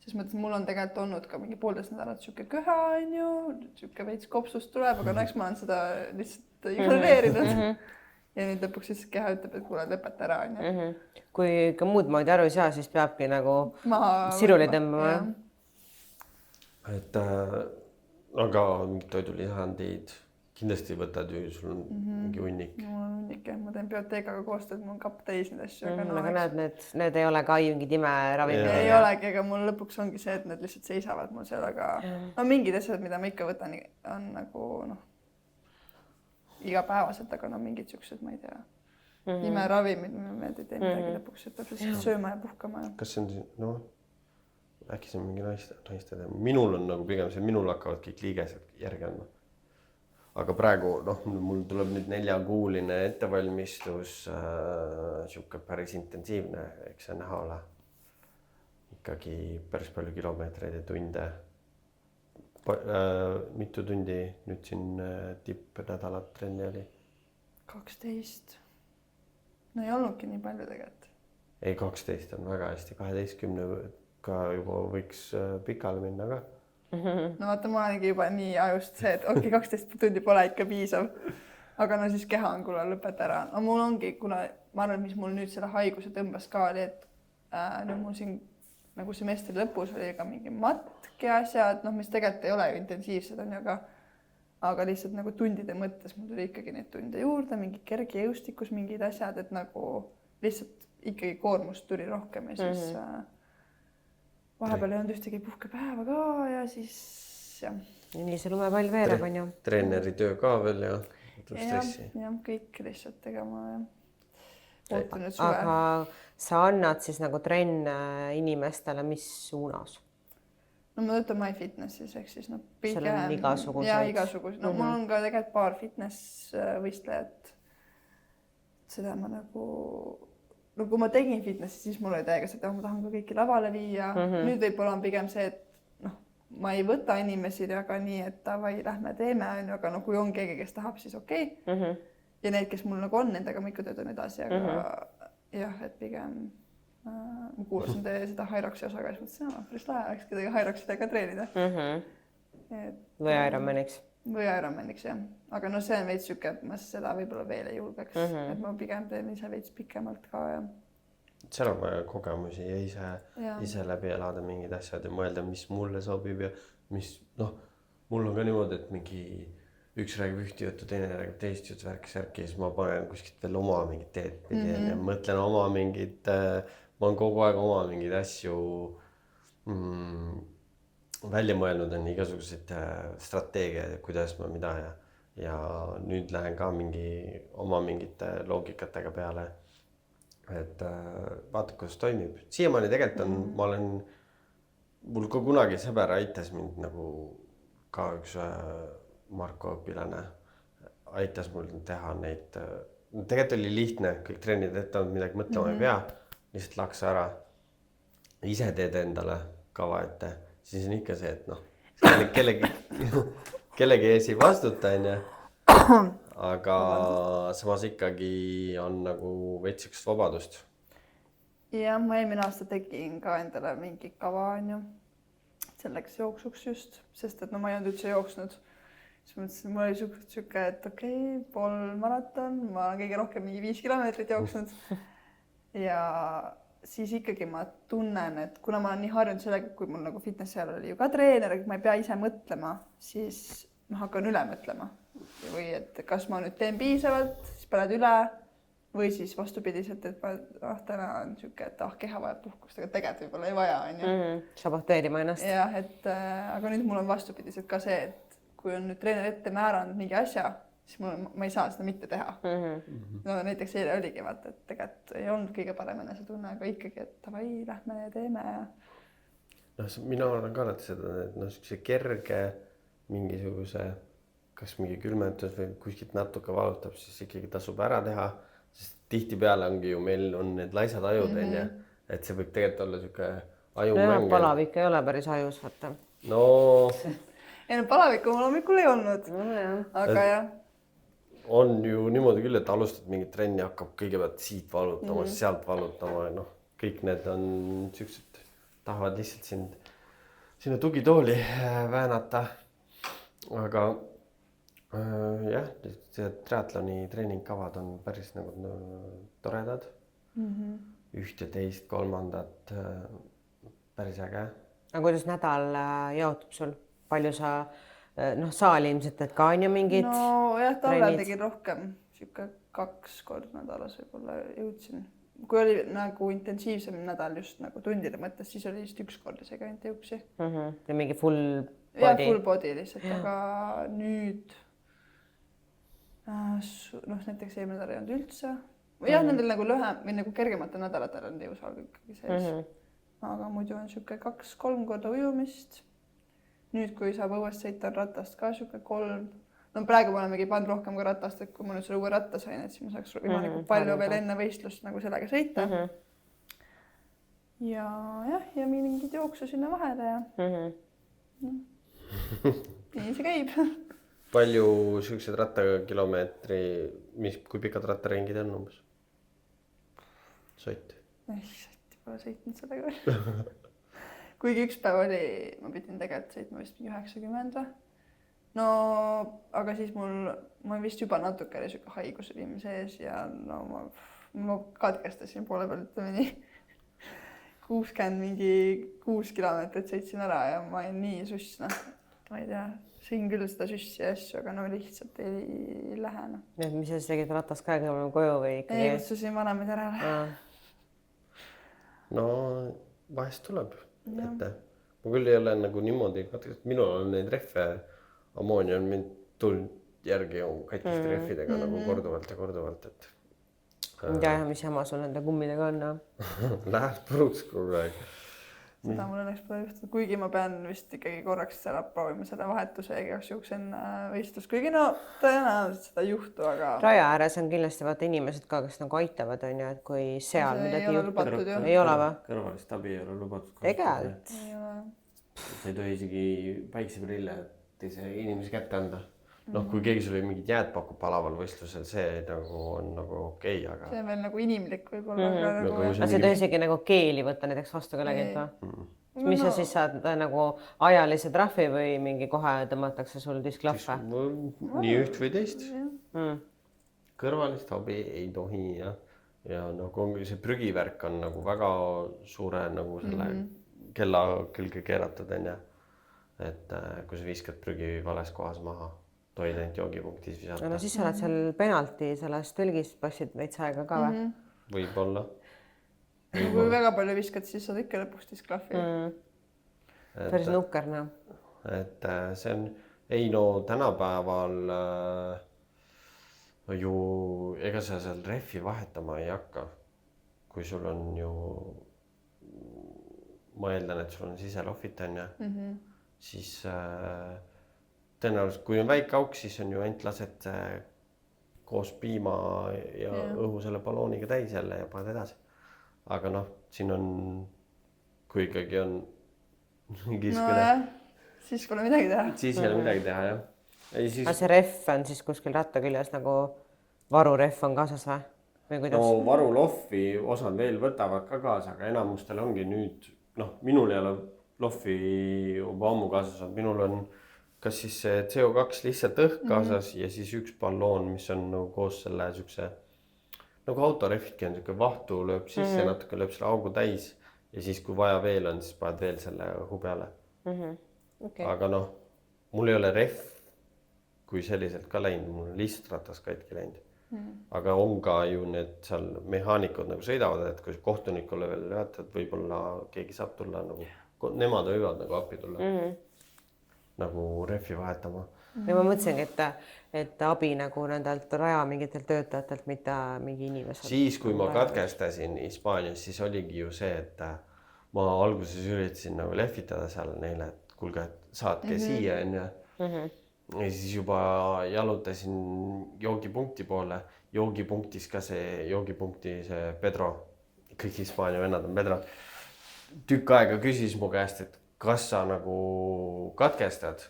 Siis mõttes mul on tegelikult olnud ka mingi 1,5 nädalat siuke köha on ju, siuke veits kopsust tuleb, aga eks ma olen seda lihtsalt ignoreerinud. Ja nüüd lõpuks siis keha ütleb, et kuule lõpeta ära on ju. Kui ka muud moodi aru ei saa, siis peabki nagu siruli tõmbama. Et aga mingid toidulisandid kindlasti võtad ju, sul on mingi hunnik. Mul on hunnik jah, ma teen bioteekaga koostööd, mul on kapp täis neid asju. Aga need ei ole ka mingid imeravimid. Ei olegi, aga mul lõpuks ongi see, et need lihtsalt seisavad mul seal, aga mingid asjad, mida ma ikka võtan, on nagu igapäevaselt, aga mingid siuksed, ma ei tea, imeravimid, me ei tee midagi lõpuks, et peab lihtsalt sööma ja puhkama. Kas see on äkki see on mingi naiste teema. Minul on nagu pigem see, minul hakkavad kõik liigesed järgi andma. Aga praegu, mul tuleb nüüd 4-kuuline ettevalmistus, siuke päris intensiivne, eks see näha ole. Ikkagi päris palju kilomeetreid ja tunde. Mitu tundi nüüd siin tippnädalat trenni oli? 12. No ei olnudki nii palju tegelikult. Ei, 12 on väga hästi, 12 ka juba võiks pikale minna ka. No vaata, ma olengi juba nii ajust see, et 12 tundi pole ikka piisav. Aga siis keha on, kuule lõpeta ära. No mul ongi, kuna ma arvan, mis mul nüüd selle haiguse tõmbas ka oli, et nüüd mul siin nagu semestri lõpus oli ka mingi matki asjad, mis tegelikult ei ole ju intensiivsed on ju, aga lihtsalt nagu tundide mõttes mul tuli ikkagi neid tunde juurde, mingi kerge jõustikus mingid asjad, et nagu lihtsalt ikkagi koormust tuli rohkem ja siis vahepeal ei olnud ühtegi puhkepäeva ka ja siis jah. Nii see lumepall veereb on ju. Treeneri töö ka veel ja stressi. Ja kõik lihtsalt tegema ja ootan nüüd suve. Aga sa annad siis nagu trenne inimestele mis suunas? No ma töötan MyFitnessis ehk siis pigem. Seal on igasugused. Ja igasugused. No mul on ka tegelikult paar fitness võistlejat. Seda ma nagu no kui ma tegin fitnessi, siis mul oli täiega see, et ma tahan ka kõiki lavale viia. Nüüd võib-olla on pigem see, et noh, ma ei võta inimesi aga nii, et davai, lähme teeme, aga no kui on keegi, kes tahab, siis okei. Ja need, kes mul nagu on, nendega ma ikka töötan edasi, aga jah, et pigem ma kuulasin seda Hyroxi osa ka, siis mõtlesin, et päris lahe oleks kedagi Hyroxidega treenida. Või Ironmaniks. Või Ironmaniks, jah. Aga no see on veits süke, et ma seda võib-olla veel ei julgeks. Et ma pigem teen ise veits pikemalt ka. Ja. Seal on vaja kogemusi ja ise läbi elada mingid asjad ja mõelda, mis mulle sobib ja mis, noh, mul on ka niimoodi, et mingi üks räägib ühte juttu, teine räägib teist juttu, värki, siis ma panen kuskilt veel oma mingid teed pidi ja mõtlen oma mingid, ma olen kogu aeg oma mingeid asju välja mõelnud, on igasuguseid strateegiaid, kuidas ma mida ja nüüd lähen ka oma mingite loogikatega peale, et vaata, kuidas toimib. Siiamaani tegelikult mul ka kunagi sõber aitas mind nagu ka üks Marko õpilane aitas mul teha neid, tegelikult oli lihtne, kõik treenid ette on midagi mõtlema ei pea, lihtsalt laksa ära, ise teed endale kava ette, siis on ikka see, et noh, kellegi ees ei vastuta, aga samas ikkagi on nagu veits sükest vabadust. Ja ma eelmine aasta tegin ka endale mingi kava, selleks jooksuks just, sest et no ma ei olnud üldse jooksnud. Siis mõtlesin, mul oli süke, et okei, pool maraton, ma olen kõige rohkem mingi 5 kilomeetrit jooksnud. Ja siis ikkagi ma tunnen, et kuna ma olen nii harjunud sellega, kui mul nagu fitnessi ajal oli ju ka treener, et ma ei pea ise mõtlema, siis ma hakkan üle mõtlema. Või et kas ma nüüd teen piisavalt, siis paned üle või siis vastupidiselt, et täna on süke, et keha vajab puhkust, aga tegelikult võib-olla ei vaja. Saboteerima ennast. Jah, aga nüüd mul on vastupidiselt ka see, et kui on nüüd treener ette määranud mingi asja, siis ma ei saa seda mitte teha. No näiteks eile oligi vaata, et tegelikult ei olnud kõige parem enesetunne, aga ikkagi, et davai, lähme ja teeme. Mina olen ka alati seda, et see kerge mingisuguse, kas mingi külmetus või kuskilt natuke valutab, siis ikkagi tasub ära teha, sest tihtipeale ongi ju meil on need laisad ajud, et see võib tegelikult olla siuke ajumäng. Palavik ei ole päris ajus, vaata. No... Palavikku mul hommikul ei olnud, aga jah. On ju niimoodi küll, et alustad mingit trenni, hakkab kõigepealt siit valutama, sealt valutama, noh, kõik need on siuksed, tahavad lihtsalt sinna tugitooli väänata. Aga jah, triatloni treeningkavad on päris nagu toredad. Üht ja teist, kolmandat, päris äge. Aga kuidas nädal jaotub sul? Palju sa, saali ilmselt teed ka on ju mingid treenid? No jah, talvel tegin rohkem, siuke 2 korda nädalas võib-olla jõudsin. Kui oli nagu intensiivsem nädal just nagu tundide mõttes, siis oli just 1 kord isegi ainult jõuksi. Ja mingi full body? Ja full body lihtsalt, aga nüüd näiteks eelmine nädal ei olnud üldse. Jah, nendel nagu lühem või nagu kergematel nädalatel on jõusaal ikkagi sees. Aga muidu on siuke 2-3 korda ujumist. Nüüd, kui saab õuest sõita ratast ka siuke 3. No praegu ma olemegi pannud rohkem ka ratast, et kui ma nüüd selle uue ratta sain, et siis ma saaks võimalikult palju veel enne võistlust nagu sellega sõita. Ja mingid jooksu sinna vahele ja nii see käib. Palju siuksed rattakilomeetri, kui pikad rattaringid on umbes? Sõit? Sõiti pole sõitnud sellega veel. Kuigi üks päev oli, ma pidin tegelikult sõitma vist 90. No, aga siis ma vist juba natuke oli siuke haigus viimse ees ja no ma katkestasin poole peal, ütleme nii. 6 kilomeetrit sõitsin ära ja ma olin nii suss, ma ei tea, sõin küll seda süssi ja asju, aga no lihtsalt ei lähe. Mis sa siis tegid ratas ka koju või ikkagi? Ei, kutsusin vanemaid ära. No vahest tuleb ette. Ma küll ei ole nagu niimoodi, minul on neid rehve, Ammooni on mind tulnud järgi katkiste rehvidega nagu korduvalt, et... Ja mis jama sul nende kummidega on? Läheb puruks kogu aeg. seda mul õnneks pole juhtunud, kuigi ma pean vist ikkagi korraks ära proovima selle vahetuse igaks juhuks enne võistlust, kuigi no tõenäoliselt seda ei juhtu, aga raja ääres on kindlasti vaata inimesed ka, kes nagu aitavad, on ju, et kui seal see ei midagi ole juhtub. lubatud ju. Ei ole või? Kõrvalist abi ei ole lubatud. Tegelikult. ei ole. sa ei tohi isegi päikseprille teise inimese kätte anda. Noh, kui keegi sulle mingid jääd pakub palaval võistlusel, see nagu on nagu okei, aga see on veel nagu inimlik võib-olla, aga nagu Nagu Aga sa ei tohi isegi nagu keeli võtta näiteks vastu kellegilt või? Mis sa siis saad nagu ajalise trahvi või mingi kohe tõmmatakse sul disklahve? nii üht või teist. Kõrvalist abi ei tohi ja nagu ongi see prügivärk on nagu väga suure nagu selle kella külge keeratud, on ju. Et kui sa viskad prügi vales kohas maha, tohid ainult joogipunktis visata. No siis sa oled seal penalti selles tõlgis passid veits aega ka või? Võib-olla. kui väga palju viskad, siis saad ikka lõpuks disklahvi. Päris nukker, noh. Et see on, ei no tänapäeval ju ega sa seal rehvi vahetama ei hakka. Kui sul on ju, ma eeldan, et sul on siselohvit, on ju, siis tõenäoliselt, kui on väike auk, siis on ju ainult lased koos piima ja õhu selle ballooniga täis jälle ja paned edasi. Aga noh, siin on, kui ikkagi on siis pole midagi teha. Siis ei ole midagi teha, jah. Aga see rehv on siis kuskil ratta küljes nagu varurehv on kaasas või? Või kuidas? No varulohvi osad veel võtavad ka kaasa, aga enamustel ongi nüüd, noh, minul ei ole lohvi juba ammu kaasas, minul on kas siis see CO2 lihtsalt õhk kaasas ja siis üks balloon, mis on nagu koos selle sükse, nagu autorehvitki on siuke vahtu, lööb sisse natuke, lööb selle augu täis ja siis kui vaja veel on, siis paned veel selle õhu peale. Okay. Aga noh, mul ei ole rehv kui selliselt ka läinud, mul on lihtsalt ratas katki läinud. Aga on ka ju need seal mehaanikud nagu sõidavad, et kui kohtunikule veel jätad, võib-olla keegi saab tulla nagu, nemad võivad nagu appi tulla. Nagu rehvi vahetama. Ja ma mõtlesingi, et abi nagu nendelt raja mingitelt töötajatelt, mitte mingi inimesed. Siis, kui ma katkestasin Hispaanias, siis oligi ju see, et ma alguses üritasin nagu lehvitada seal neile, et kuulge, et saatke siia, on ju. Ja siis juba jalutasin joogipunkti poole. Joogipunktis ka see joogipunkti see Pedro, kõik Hispaania vennad on Pedro, tükk aega küsis mu käest, et kas sa nagu katkestad,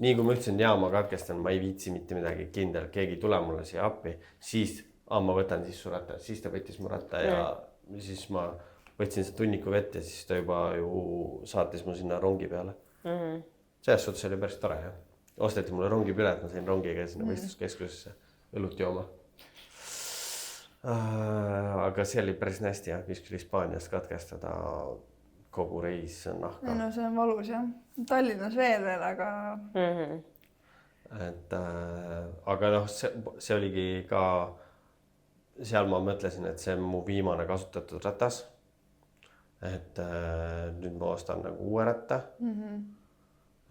Nii kui ma ütlesin, jaa, ma katkestan, ma ei viitsi mitte midagi kindel, keegi tule mulle siia appi, siis ma võtan siis su ratta, siis ta võttis mu ratta ja siis ma võtsin see tunniku vett ja siis ta juba ju saatis mu sinna rongi peale. Selles suhtes oli päris tore, jah. Osteti mulle rongipilet, ma sain rongiga sinna võistluskeskusesse õlut jooma. Aga see oli päris nästi, jah, kuskil Hispaaniast katkestada kogu reis nahka. No see on valus, jah. Tallinnas veel, aga... Aga noh, see oligi ka, seal ma mõtlesin, et see on mu viimane kasutatud ratas. Et nüüd ma ostan nagu uue ratta.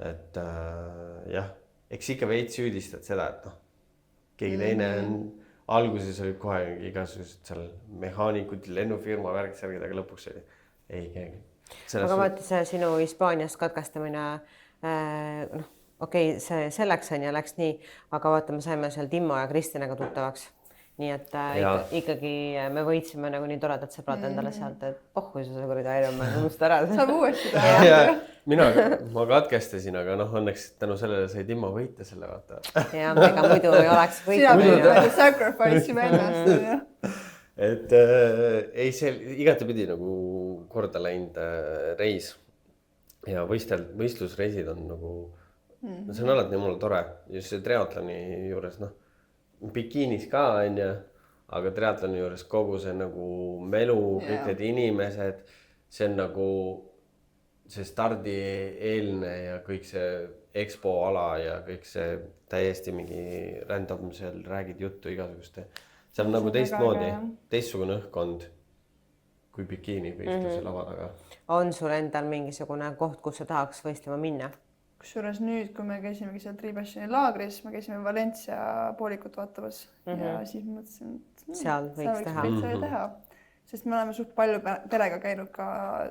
Et jah, eks ikka veits süüdistad seda, et noh, keegi teine on, alguses oli kohe igasugused seal mehaanikud, lennufirma värksärgid, aga lõpuks oli ei keegi. Aga vaata see sinu Hispaaniast katkestamine, noh, okei, see selleks on ja läks nii, aga vaata, me saime seal Timmo ja Kristinaga tuttavaks. Nii et ikkagi me võitsime nagu nii toredad sõbrad endale sealt, et pohhu sa kurida Ironman, unusta ära. Saab uuesti teha. Ma katkestasin, aga noh, õnneks tänu sellele sai Timmo võita selle vaata. Ja, ega muidu ei oleks võita. Sina peale sacrifice'i ennast. Et ei, see igatepidi nagu korda läinud reis ja võistlusreisid on nagu, see on alati mulle tore, just see triatloni juures, noh, bikiinis ka on ju, aga triatloni juures kogu see nagu melu, kõik need inimesed, see on nagu see stardi eelne ja kõik see expo ala ja kõik see täiesti mingi random, seal räägid juttu igasuguste. See on nagu teistmoodi, teistsugune õhkkond kui bikiini võistluse lava taga. On sul endal mingisugune koht, kus sa tahaks võistlema minna? Kusjuures nüüd, kui me käisimegi seal Tribassioni laagris, me käisime Valencia poolikut vaatamas ja siis mõtlesin, et seal võiks teha. sest me oleme suht palju perega käinud ka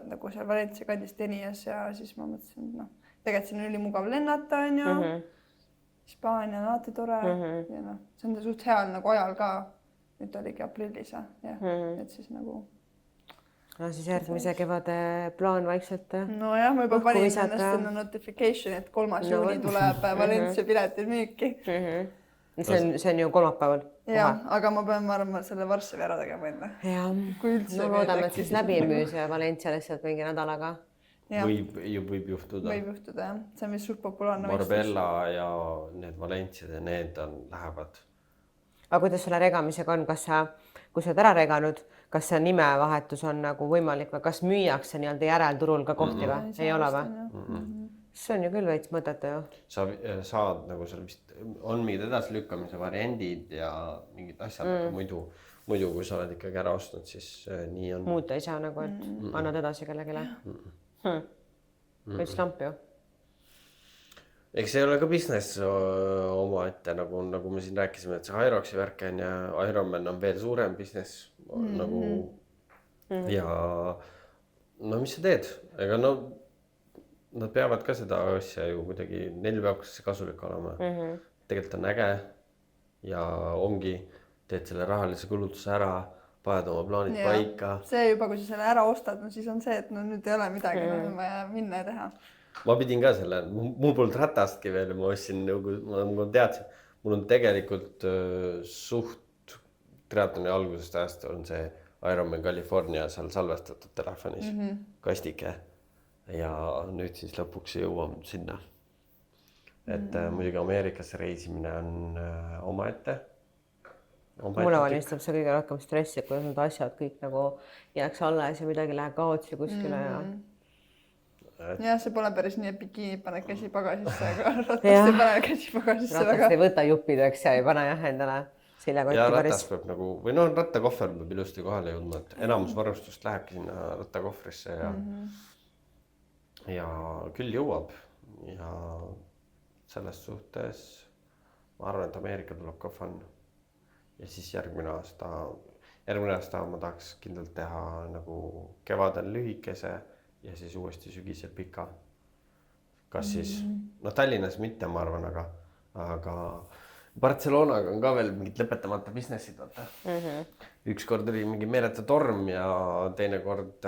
nagu seal Valencia kandis Tenias ja siis ma mõtlesin, et noh, tegelikult siin on ülimugav lennata, on ju. Hispaania on alati tore ja noh, see on suht heal nagu ajal ka. Nüüd oligi aprillis ja et siis nagu. No siis järgmise kevade plaan vaikselt. No jah, ma juba panin ennast notification, et 3. juuni tuleb Valencia piletil müüki. See on ju kolmapäeval. Jah, aga ma pean arvama selle Varssavi ära tegema enne. Jah, Kui üldse no loodame, et siis läbi müü see Valencia lihtsalt mingi nädalaga. Võib juhtuda. Võib juhtuda, jah. See on vist suht populaarne. Marbella ja need Valenciad ja need lähevad. Aga kuidas selle regamisega on? Kui sa oled ära reganud, kas see nimevahetus on nagu võimalik või kas müüakse nii-öelda järelturul ka kohti või? Ei ole või? See on ju küll veits mõtete ju. Sa saad nagu seal vist, on mingid edasilükkamise variandid ja mingid asjad muidu, kui sa oled ikkagi ära ostnud, siis nii on. Muuta ei saa nagu, et annad edasi kellegile. Võits lamp ju. Eks ei ole ka business oma ette, nagu me siin rääkisime, et see Hyroxi värk on ja Ironman on veel suurem business nagu ja no mis sa teed? Ega no nad peavad ka seda asja ju kuidagi, neil peab see kasulik olema. Tegelikult on äge ja ongi, teed selle rahalise kulutuse ära, paned oma plaanid paika. See juba, kui sa selle ära ostad, no siis on see, et no nüüd ei ole midagi, on vaja minna ja teha. Ma pidin ka selle, mul polnud ratastki veel, ma ostsin, ma teadsin, mul on tegelikult suht triatloni algusest ajast on see Ironman California seal salvestatud telefonis kastike ja nüüd siis lõpuks jõuam sinna. Et muidugi Ameerikasse reisimine on omaette. Mulle valmistab see kõige rohkem stressi, kui need asjad kõik nagu jääks alles ja midagi läheb kaotsi kuskile ja jah, see pole päris nii, et bikiinid paned käsi pagasisse, aga ratast ei pane käsi pagasisse väga. Ratast ei võta juppideks ja ei pane jah endale seljakotti ja ratas peab nagu, või no rattakohver peab ilusti kohale jõudma, et enamus varustust lähebki sinna rattakohvrisse ja küll jõuab ja selles suhtes ma arvan, et Ameerika tuleb ka fun ja siis järgmine aasta ma tahaks kindlalt teha nagu kevadel lühikese ja siis uuesti sügisel pika. Kas siis, no Tallinnas mitte, ma arvan, aga Barcelonaga on ka veel mingid lõpetamata businessid, vaata. Üks kord oli mingi meeletu torm ja teine kord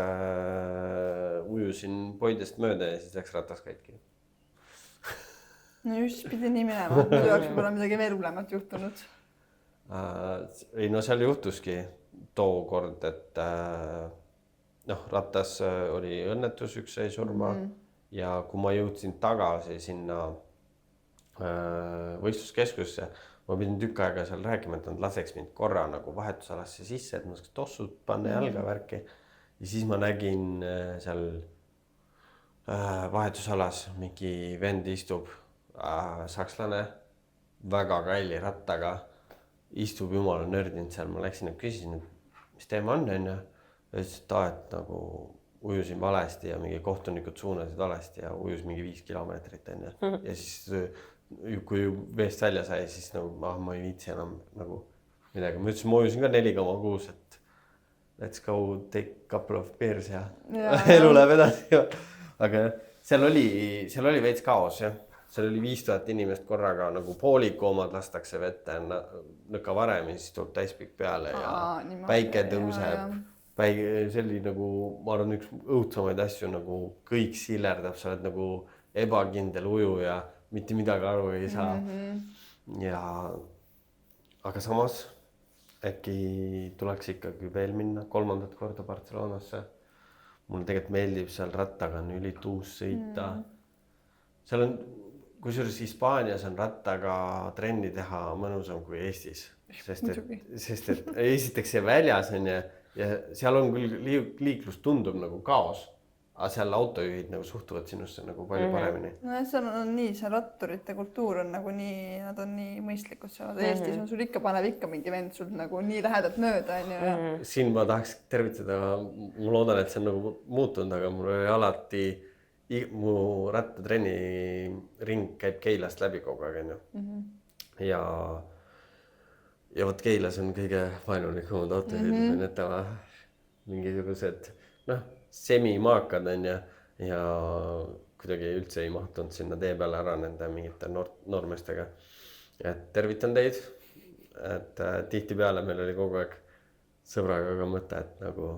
ujusin poidest mööda ja siis läks ratas katki. No just pidi nii minema, muidu oleks võib-olla midagi veel hullemat juhtunud. Ei, no seal juhtuski tookord, et ratas oli õnnetus, üks sai surma ja kui ma jõudsin tagasi sinna võistluskeskusse, ma pidin tükk aega seal rääkima, et nad laseks mind korra nagu vahetusalasse sisse, et ma saaks tossud panna jalga värki ja siis ma nägin seal vahetusalas mingi vend istub, sakslane, väga kalli rattaga, istub jumala nördinud seal, ma läksin ja küsisin, et mis teema on, ja ütles, et nagu ujusin valesti ja mingi kohtunikud suunasid valesti ja ujus mingi 5 kilomeetrit ja siis kui veest välja sai, siis nagu ma ei viitsi enam nagu midagi. Ma ütlesin, ma ujusin ka 4,6, et let's go take couple of beers ja elu läheb edasi. Aga seal oli veits kaos, jah. Seal oli 5000 inimest korraga, nagu pooliku omad lastakse vette nõka varem ja siis tuleb täispikk peale ja päike tõuseb. See oli nagu, ma arvan, üks õudsamaid asju, nagu kõik sillerdab, sa oled nagu ebakindel uju ja mitte midagi aru ei saa. Aga samas äkki tuleks ikkagi veel minna 3. korda Barcelonasse. Mulle tegelikult meeldib seal rattaga on ülituus sõita. Seal on, kusjuures Hispaanias on rattaga trenni teha mõnusam kui Eestis. Sest et esiteks see väljas on ja seal on küll liiklus tundub nagu kaos, aga seal autojuhid nagu suhtuvad sinusse nagu palju paremini. No seal on nii, see ratturite kultuur on nagu nii, nad on nii mõistlikud seal. Eestis on sul ikka paneb ikka mingi vend sul nagu nii lähedalt mööda. Siin ma tahaks tervitada, ma loodan, et see on nagu muutunud, aga mul oli alati, mu rattatrenni ring käib Keilast läbi kogu aeg. Ja võt Keilas on kõige vaenulikumad autojuhid, ette mingisugused semimaakad on ja kuidagi üldse ei mahtunud sinna tee peale ära nende mingite noormeestega. Et tervitan teid, et tihtipeale meil oli kogu aeg sõbraga ka mõte, et nagu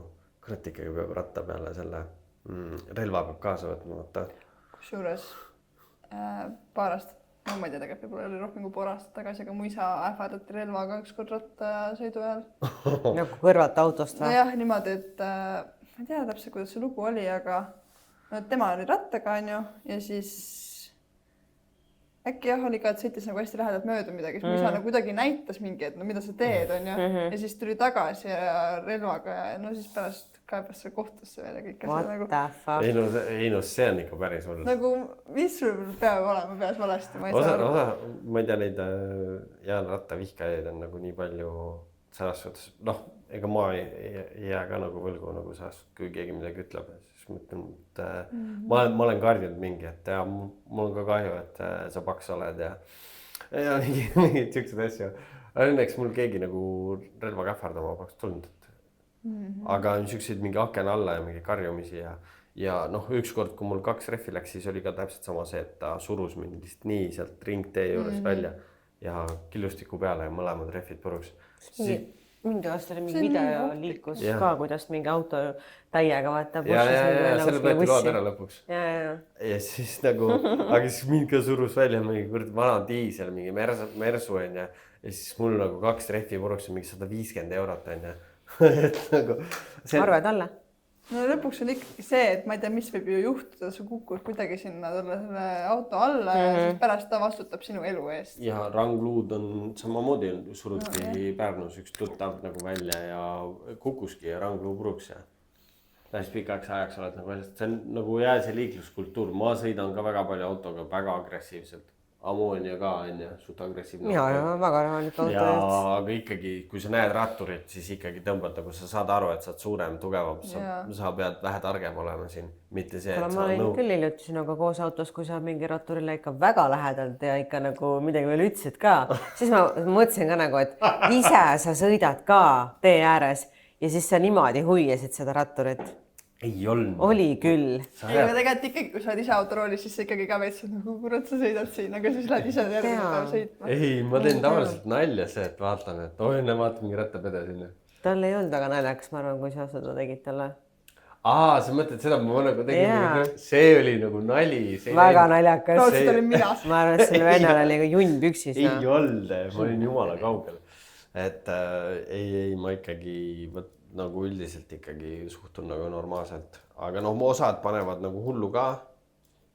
kurat ikkagi peab ratta peale selle relva peab kaasa võtma, vaata. Kusjuures paar aastat, no ma ei tea, tegelikult võib-olla oli rohkem kui paar aastat tagasi, aga mu isa ähvardati relvaga ükskord rattasõidu ajal. Nagu kõrvalt autost või? Jah, niimoodi, et ma ei tea täpselt, kuidas see lugu oli, aga tema oli rattaga, on ju, ja siis äkki oli ka, et sõitis nagu hästi lähedalt mööda midagi, siis mu isa nagu kuidagi näitas mingi, et no mida sa teed, on ju, ja siis tuli tagasi ja relvaga ja no siis pärast kaebas see kohtusse veel ja kõike What nagu... the fuck? Ei no, see on ikka päris hull. Nagu, mis sul peab olema peas valesti, ma ei saa aru. Ma ei tea, neid jalrattavihkajaid on nagu nii palju selles suhtes, ega ma ei jää ka nagu võlgu nagu selles, kui keegi midagi ütleb, siis ma ütlen, et ma olen kardinud mingi, et ja mul on ka kahju, et sa paks oled ja mingid siuksed asju. Õnneks mul keegi nagu relvaga ähvardama paks tulnud. Aga niisuguseid mingi aken alla ja mingi karjumisi ja ükskord, kui mul 2 rehvi läks, siis oli ka täpselt sama see, et ta surus mind lihtsalt nii sealt ringtee juures välja ja killustiku peale ja mõlemad rehvid puruks. Mingi aasta oli mingi video liikus ka, kuidas mingi auto täiega vaata. Ja selle võeti lood ära lõpuks. Ja siis nagu, aga siis mind ka surus välja mingi vana diisel, mingi Mersu on ja siis mul nagu 2 rehvi puruks on mingi 150 eurot on ja et nagu arved alla? No lõpuks on ikkagi see, et ma ei tea, mis võib ju juhtuda, sa kukud kuidagi sinna selle auto alla ja siis pärast ta vastutab sinu elu eest. Ja rangluud on samamoodi suruti Pärnus üks tuttav nagu välja ja kukuski ja rangluu puruks ja päris pikaks ajaks oled nagu väljast. See on nagu see liikluskultuur. Ma sõidan ka väga palju autoga, väga agressiivselt. Amoonia ka on ja suht agressiivne. Ja väga rahalik auto. Aga ikkagi, kui sa näed ratturit, siis ikkagi tõmbad, nagu sa saad aru, et sa oled suurem, tugevam. Sa pead vähe targem olema siin, mitte see, et ma olin küll hiljuti sinuga koos autos, kui sa mingi ratturile ikka väga lähedalt ja ikka nagu midagi veel ütlesid ka. Siis ma mõtlesin ka nagu, et ise sa sõidad ka tee ääres ja siis sa niimoodi huiasid seda ratturit. Ei olnud. Oli küll. Ei, aga tegelikult ikkagi, kui sa oled ise autoroolis, siis sa ikkagi ka veits, nagu kurat sa sõidad siin, aga siis lähed ise järgmine päev sõitma. Ei, ma teen tavaliselt nalja see, et vaatan, et vaata mingi rattapede sinna. Tal ei olnud väga naljakas, ma arvan, kui sa seda tegid talle. Sa mõtled seda, ma nagu tegin, see oli nagu nali. Väga naljakas. Rootsid olin minas. Ma arvan, et selle vennal oli ka junn püksis. Ei olnud, ma olin jumala kaugel. Et ei, ma ikkagi nagu üldiselt ikkagi suhtun nagu normaalselt, aga osad panevad nagu hullu ka,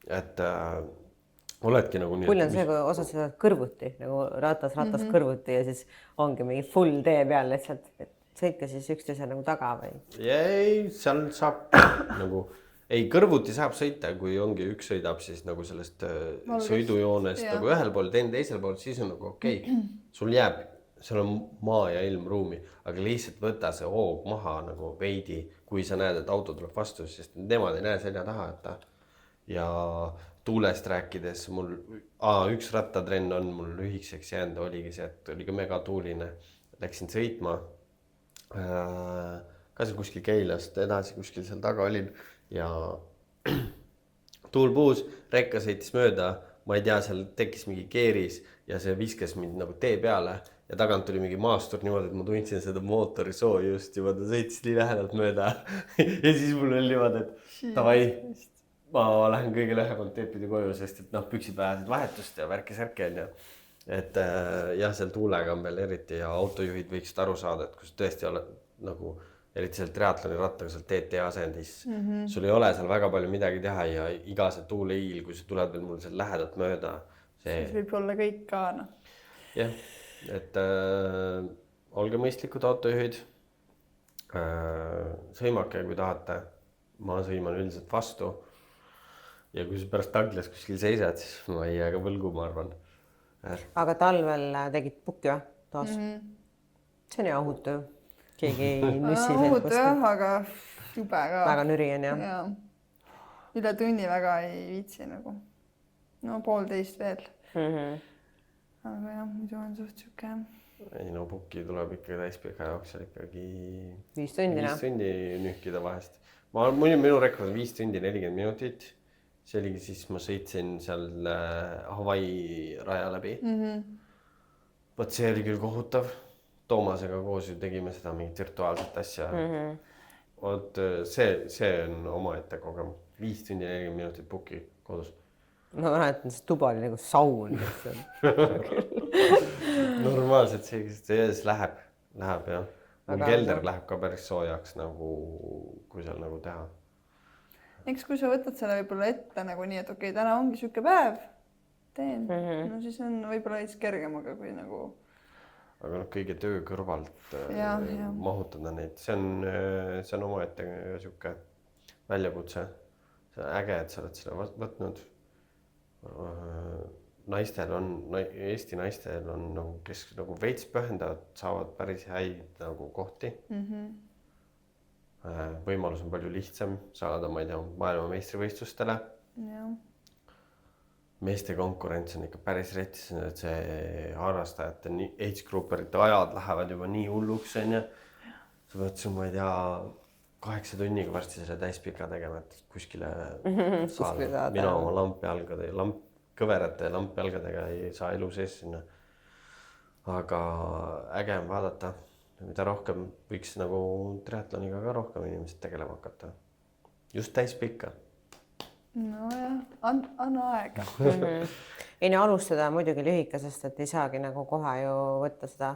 et oledki nagu nii. Hull on see, kui osad sõidavad kõrvuti, nagu ratas kõrvuti ja siis ongi mingi full tee peal lihtsalt, et sõitke siis üksteise nagu taga või? Ei, seal saab nagu, kõrvuti saab sõita, kui ongi üks sõidab siis nagu sellest sõidujoonest nagu ühel pool, teine teisel pool, siis on nagu okei. Sul jääb, seal on maa ja ilmruumi, aga lihtsalt võta see hoog maha nagu veidi, kui sa näed, et auto tuleb vastu, sest nemad ei näe selja taha, et ja tuulest rääkides mul, üks rattatrenn on mul lühikeseks jäänud, oligi see, et oli ka megatuuline, läksin sõitma, ka seal kuskil Keilast edasi kuskil seal taga olin ja tuul puhus, rekka sõitis mööda, ma ei tea, seal tekkis mingi keeris ja see viskas mind nagu tee peale ja tagant tuli mingi maastur niimoodi, et ma tundsin seda mootori soojust juba, ta sõitis nii lähedalt mööda ja siis mul oli niimoodi, et davai, ma lähen kõige lühemalt teepidi koju, sest et püksid vajasid vahetust ja värki-särki on ju. Et jah, seal tuulega on veel eriti ja autojuhid võiksid aru saada, et kui sa tõesti oled nagu eriti seal triatloni rattaga seal teed asendis, sul ei ole seal väga palju midagi teha ja iga see tuuleiil, kui sa tuled veel mul seal lähedalt mööda. Siis võib olla kõik ka, Jah, et olge mõistlikud autojuhid, sõimake, kui tahate, ma sõiman üldiselt vastu ja kui sa pärast taglas kuskil seisad, siis ma ei jää ka võlgu, ma arvan. Aga talvel tegid pukki või? Taas? See on ju ohutu. Keegi ei nüssi. Ohutu jah, aga jube ka. Väga nüri on jah. Üle tunni väga ei viitsi nagu. No 1,5 veel. Aga jah, muidu on suht siuke. ei no pukki tuleb ikka täispika jooksel ikkagi 5 tundi, 5 tundi nühkida vahest. Minu rekord on 5 tundi 40 minutit. See oligi siis, ma sõitsin seal Hawaii raja läbi. Võt see oli küll kohutav. Toomasega koos ju tegime seda mingit virtuaalset asja. Võt see on omaette kogemus. 5 tundi 40 minutit pukki kodus. Ma mäletan, see tuba oli nagu saun. Normaalselt see läheb jah. Mul kelder läheb ka päris soojaks, nagu, kui seal nagu teha. Eks kui sa võtad selle võib-olla ette nagu nii, et okei, täna ongi siuke päev, teen. No siis on võib-olla veits kergem, aga kui nagu... Aga kõige töö kõrvalt mahutada neid, see on omaette siuke väljakutse. See on äge, et sa oled selle võtnud. Eesti naistel on nagu, kes nagu veits pühendavad, saavad päris häid nagu kohti. Võimalus on palju lihtsam saada, ma ei tea, maailma meistrivõistlustele. Meeste konkurents on ikka päris retsis, et see harrastajate age grouperite ajad lähevad juba nii hulluks. Sa pead siin, ma ei tea, 8 tunniga varsti selle täispika tegema, et kuskile saada. Mina oma kõverate lampjalgadega ei saa elu sees sinna. Aga äge on vaadata. Mida rohkem võiks nagu triatloniga ka rohkem inimesed tegelema hakata. Just täispikka. No jah, anna aega. Ei no alustada muidugi lühikesest, et ei saagi nagu kohe ju võtta seda,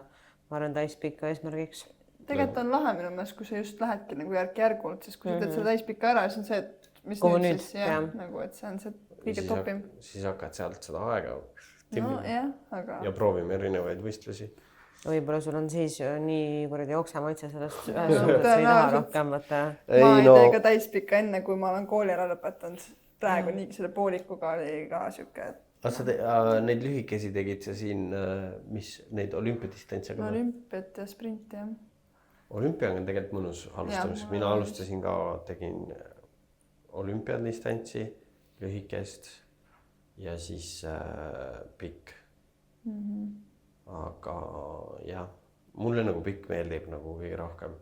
ma arvan, täispikka eesmärgiks. Tegelikult on lahe minu meelest, kui sa just lähedki nagu järk-järgult, siis kui sa teed selle täispikka ära, siis on see, et mis Kuhu nüüd nüüd? siis, jah, nagu, et see on see kõige topim. Siis hakkad sealt seda aega No jah, aga... ja proovime erinevaid võistlusi. Võib-olla sul on siis nii kuradi oksamaitse sellest ühes suunas, et sa ei taha rohkem võtta. Ma ei tee ka täispikka enne, kui ma olen kooli ära lõpetanud. Praegu nii selle poolikuga oli ka siuke, et... Neid lühikesi tegid sa siin, mis neid olümpiadistantse ka? Olümpiat ja sprinti, jah. Olümpia on tegelikult mõnus alustamiseks. Mina alustasin ka, tegin olümpiadistantsi, lühikest ja siis pikk. Aga jah, mulle nagu pikk meeldib nagu kõige rohkem.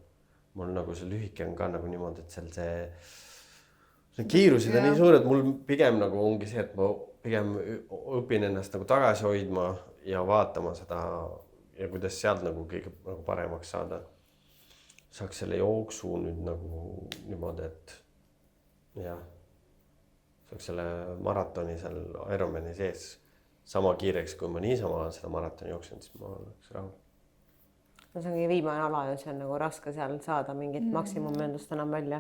Mul nagu see lühike on ka nagu niimoodi, et seal see kiirused on nii suured. Mul pigem nagu ongi see, et ma pigem õpin ennast nagu tagasi hoidma ja vaatama seda ja kuidas sealt nagu kõige nagu paremaks saada. Saaks selle jooksu nüüd nagu niimoodi, et jah, saaks selle maratoni seal Ironmani sees sama kiireks, kui ma niisama seda maratoni jooksin, siis ma oleks rahul. No see ongi viimane ala ja see on nagu raske seal saada mingit maksimumendust enam välja.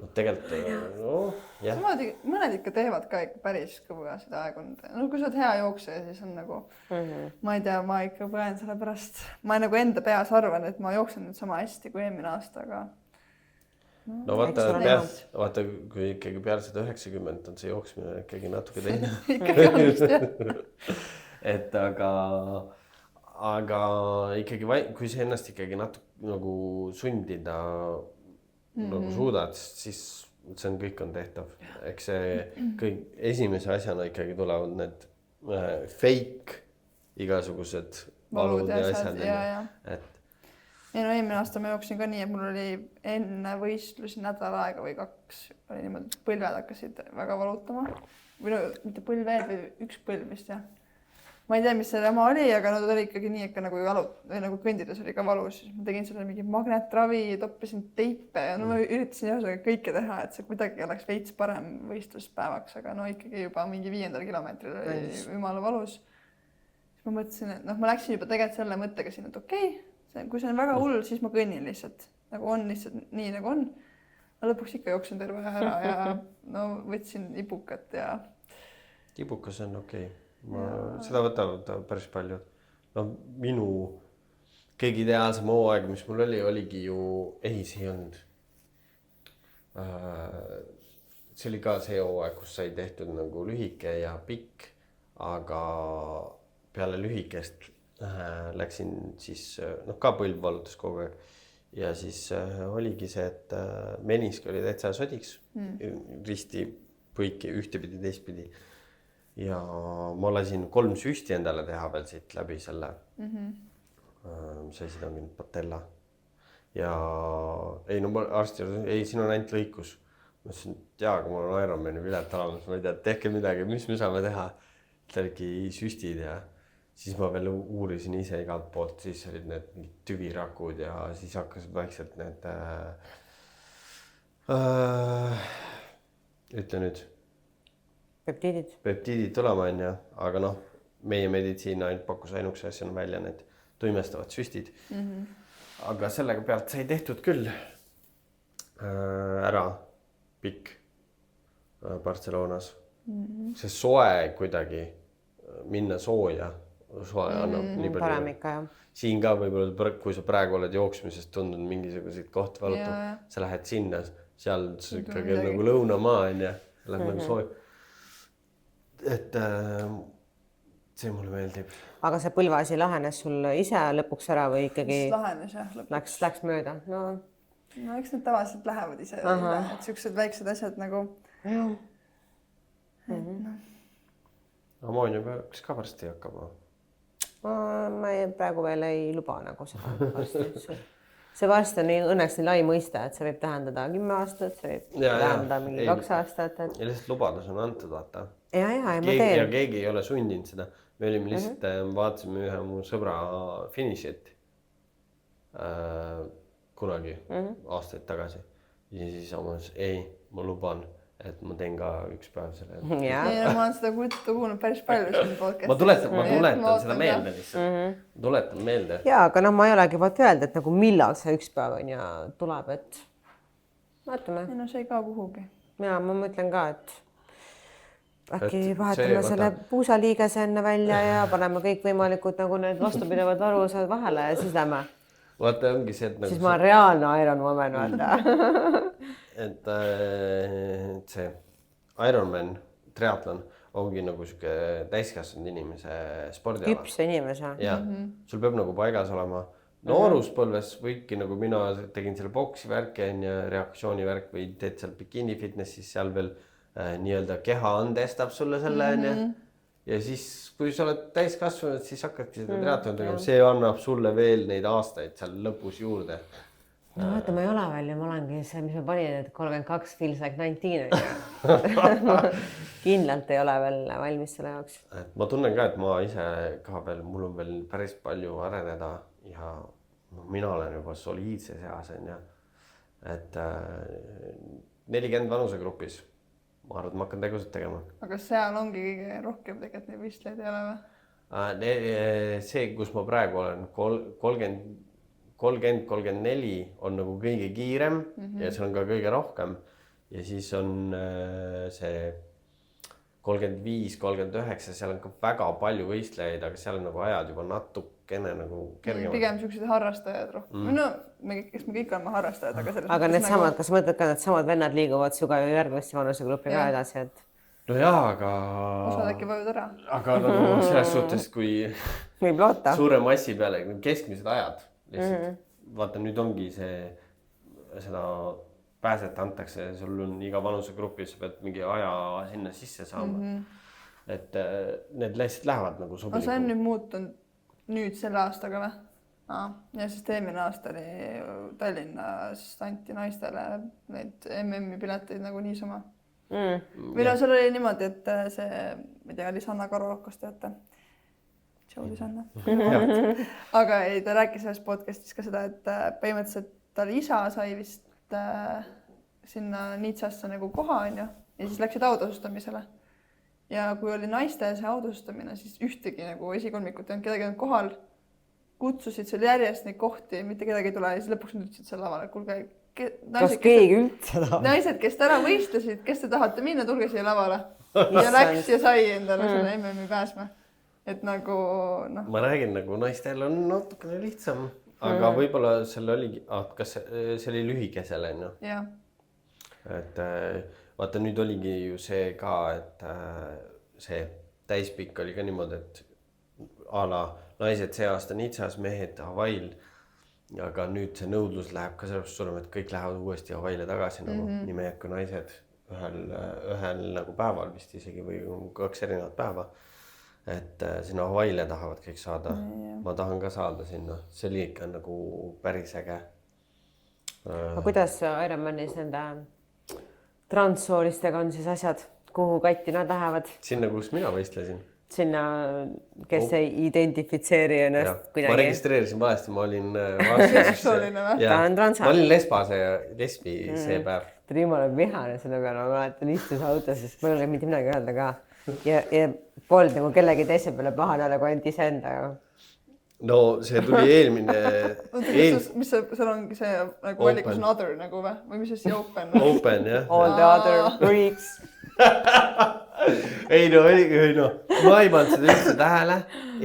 No tegelikult, no jah. Mõned ikka teevad ka ikka päris kõva seda aegunud. No kui sa oled hea jookseja, siis on nagu, ma ei tea, ma ikka põen selle pärast. Ma nagu enda peas arvan, et ma jooksen nüüd sama hästi kui eelmine aasta, aga... No vaata, kui ikkagi peale seda 90 on see jooksmine ikkagi natuke teine. Et aga ikkagi, kui sa ennast ikkagi natuke nagu sundida nagu suudad, siis see on, kõik on tehtav. Eks see kõik esimese asjana ikkagi tulevad need fake igasugused valud ja asjad. Et ei no eelmine aasta ma jooksin ka nii, et mul oli enne võistlusi nädal aega või 2 oli niimoodi, et põlved hakkasid väga valutama. Või no, mitte põlved või üks põlv vist, jah. Ma ei tea, mis see jama oli, aga no ta oli ikkagi nii ikka nagu nagu kõndides oli ka valus. Ma tegin selle mingi magnetravi, toppisin teipe ja no ma üritasin jõusega kõike teha, et see kuidagi oleks veits parem võistluspäevaks, aga no ikkagi juba mingi 5. kilomeetril oli jumala valus. Siis ma mõtlesin, et ma läksin juba tegelikult selle mõttega siin, et okei, kui see on väga hull, siis ma kõnnin lihtsalt. Nagu on lihtsalt nii nagu on. Ma lõpuks ikka jooksin terve ära ja no võtsin ibukat ja... Ibukas on okei. Seda võtavad päris palju. No minu kõige ideaalsem hooaeg, mis mul oligi ju... Ei, see ei olnud. See oli ka see hooaeg, kus sai tehtud nagu lühike ja pikk, aga peale lühikest läksin siis, ka põlv valutas kogu aeg. Ja siis oligi see, et menisk oli täitsa sodiks, risti põiki ühtepidi, teistpidi. Ja ma lasin 3 süsti endale teha veel siit läbi selle. seisid ongi nüüd patella. Ja ei, no ma arsti juurde, ei, siin on ainult lõikus. Ma ütlesin, et jaa, aga mul on Ironmani pilet alamas, ma ei tea, tehke midagi, mis me saame teha. Tälgi süstid ja siis ma veel uurisin ise igalt poolt, siis olid need tüvirakud ja siis hakkasid vaikselt need ütle nüüd. Peptiidid tulema on ja, aga noh, meie meditsiin ainult pakkus ainukese asjana välja need tuimestavad süstid. Aga sellega pealt sai tehtud küll ära pikk Barcelonas. See soe kuidagi minna sooja, soe annab nii palju. Parem ikka, jah. Siin ka võib-olla, kui sa praegu oled jooksmisest tundnud mingisuguseid kohti valutab, sa lähed sinna, seal ikkagi nagu lõunamaa on ja läheb nagu sooj. Et see mulle meeldib. Aga see põlvaasi lahenes sul ise lõpuks ära või ikkagi lahenes jah lõpuks. Läks mööda? No eks need tavaliselt lähevad ise üle, et siuksed väiksed asjad nagu. Ammoonia peaks ka varsti hakkama. Ma praegu veel ei luba nagu seda varsti. See varsti on nii õnneks nii lai mõiste, et see võib tähendada 10 aastat, see võib tähendada mingi 2 aastat. Ja lihtsalt lubadus on antud, vaata. Ja ma teen. Ja keegi ei ole sundinud seda. Me olime lihtsalt, vaatasime ühe mu sõbra finishit kunagi aastaid tagasi. Ja siis omas, ei, ma luban, et ma teen ka üks päev selle. Ja ma olen seda kuulnud päris palju siin podcastis. Ma tuletan seda meelde lihtsalt. Tuletan meelde. Jaa, aga noh, ma ei olegi vaat öelda, et nagu millal see üks päev on ja tuleb, et vaatame. No see ei kao kuhugi. Ja ma mõtlen ka, et äkki vahetame selle puusaliigese enne välja ja paneme kõik võimalikud nagu need vastupidevad varusad vahele ja siis lähme. Vaata ongi see, et nagu siis ma olen reaalne Ironwoman, vaata. Et see Ironman triatlon ongi nagu siuke täiskasvanud inimese spordiala. Küps inimese. Ja sul peab nagu paigas olema. Nooruspõlves võidki nagu mina tegin selle boksi värki ja reaktsiooni värk või teed seal bikini fitnessis, seal veel nii-öelda keha andestab sulle selle ja siis, kui sa oled täiskasvanud, siis hakkadki seda triatlon tegema. See annab sulle veel neid aastaid seal lõpus juurde. No vaata, ma ei ole veel ja ma olengi see, mis ma panin, et 32 feels like 19. Kindlalt ei ole veel valmis selle jaoks. Ma tunnen ka, et ma ise ka veel, mul on veel päris palju areneda ja mina olen juba soliidses eas. Et 40 vanusegrupis. Ma arvan, et ma hakkan tegusid tegema. Aga seal ongi kõige rohkem tegelikult neid võistlejaid ei ole või? See, kus ma praegu olen, 30-34 on nagu kõige kiirem ja see on ka kõige rohkem. Ja siis on see 35-39, seal on ka väga palju võistlejaid, aga seal on nagu ajad juba natukene nagu kergemad. Pigem sellised harrastajad rohkem. No, kes me kõik oleme harrastajad, aga aga need samad, kas mõtled ka, need samad vennad liiguvad suga ju järgmiste vanusegrupi ka edasi, et no jaa, aga osad äkki võivad ära. Aga nagu selles suhtes, kui võib loota. Suure massi peale keskmised ajad lihtsalt. Vaata, nüüd ongi seda pääset antakse, sul on iga vanusegrupis, sa pead mingi aja sinna sisse saama. Et need lihtsalt lähevad nagu sobilikult. See on nüüd muutunud nüüd selle aastaga või? Ja siis eelmine aasta oli Tallinnas anti naistele neid MM-i pileteid nagu niisama. Või no seal oli niimoodi, et see, ma ei tea, oli Sanna Karolokos, teate. See oli Sanna. Aga ei, ta rääkis selles podcastis ka seda, et põhimõtteliselt tal isa sai vist sinna Nitsasse nagu koha ja siis läksid autasustamisele. Ja kui oli naiste see autasustamine, siis ühtegi nagu esikolmikut ei olnud kedagi kohal. Kutsusid seal järjest neid kohti, mitte kedagi ei tule ja siis lõpuks nüüd ütlesid seal lavale. Kuulge, kas keegi üldse tahab? Naised, kes täna võistlesid, kes te tahate minna, tulge siia lavale. Ja läks ja sai endale selle MM-i pääsma. Et nagu, noh. Ma räägin, nagu naistel on natukene lihtsam, aga võib-olla selle oligi, kas see oli lühikesel, on ju? Jah. Et vaata, nüüd oligi ju see ka, et see täispikk oli ka niimoodi, et a la naised see aasta Nitsas, mehed Havail, aga nüüd see nõudlus läheb ka sellest suurem, et kõik lähevad uuesti Havaile tagasi, nagu nii mehed kui naised ühel nagu päeval vist isegi või 2 erinevat päeva. et sinna Hawaii'le tahavad kõik saada. Ma tahan ka saada sinna, see oli ikka nagu päris äge. aga kuidas Ironmanis nende transsoolistega on siis asjad, kuhu katti nad lähevad? Sinna, kus mina võistlesin. Sinna, kes ei identifitseeri ennast Ma kuidagi. registreerisin valesti, ma olin Seksuaaline või? Ta on transa. ma olin lesbi see päev. ta oli jumala vihane selle peale, ma mäletan, istus autos, sest ma ei ole mitte midagi öelda ka. ja polnud nagu kellegi teise peale pahane olla, kui ainult iseendaga. No see tuli eelmine mis see, seal ongi see nagu valikus on other nagu või mis see open? Open, jah. All the other freaks. ei no, ma ei pannud seda üldse tähele.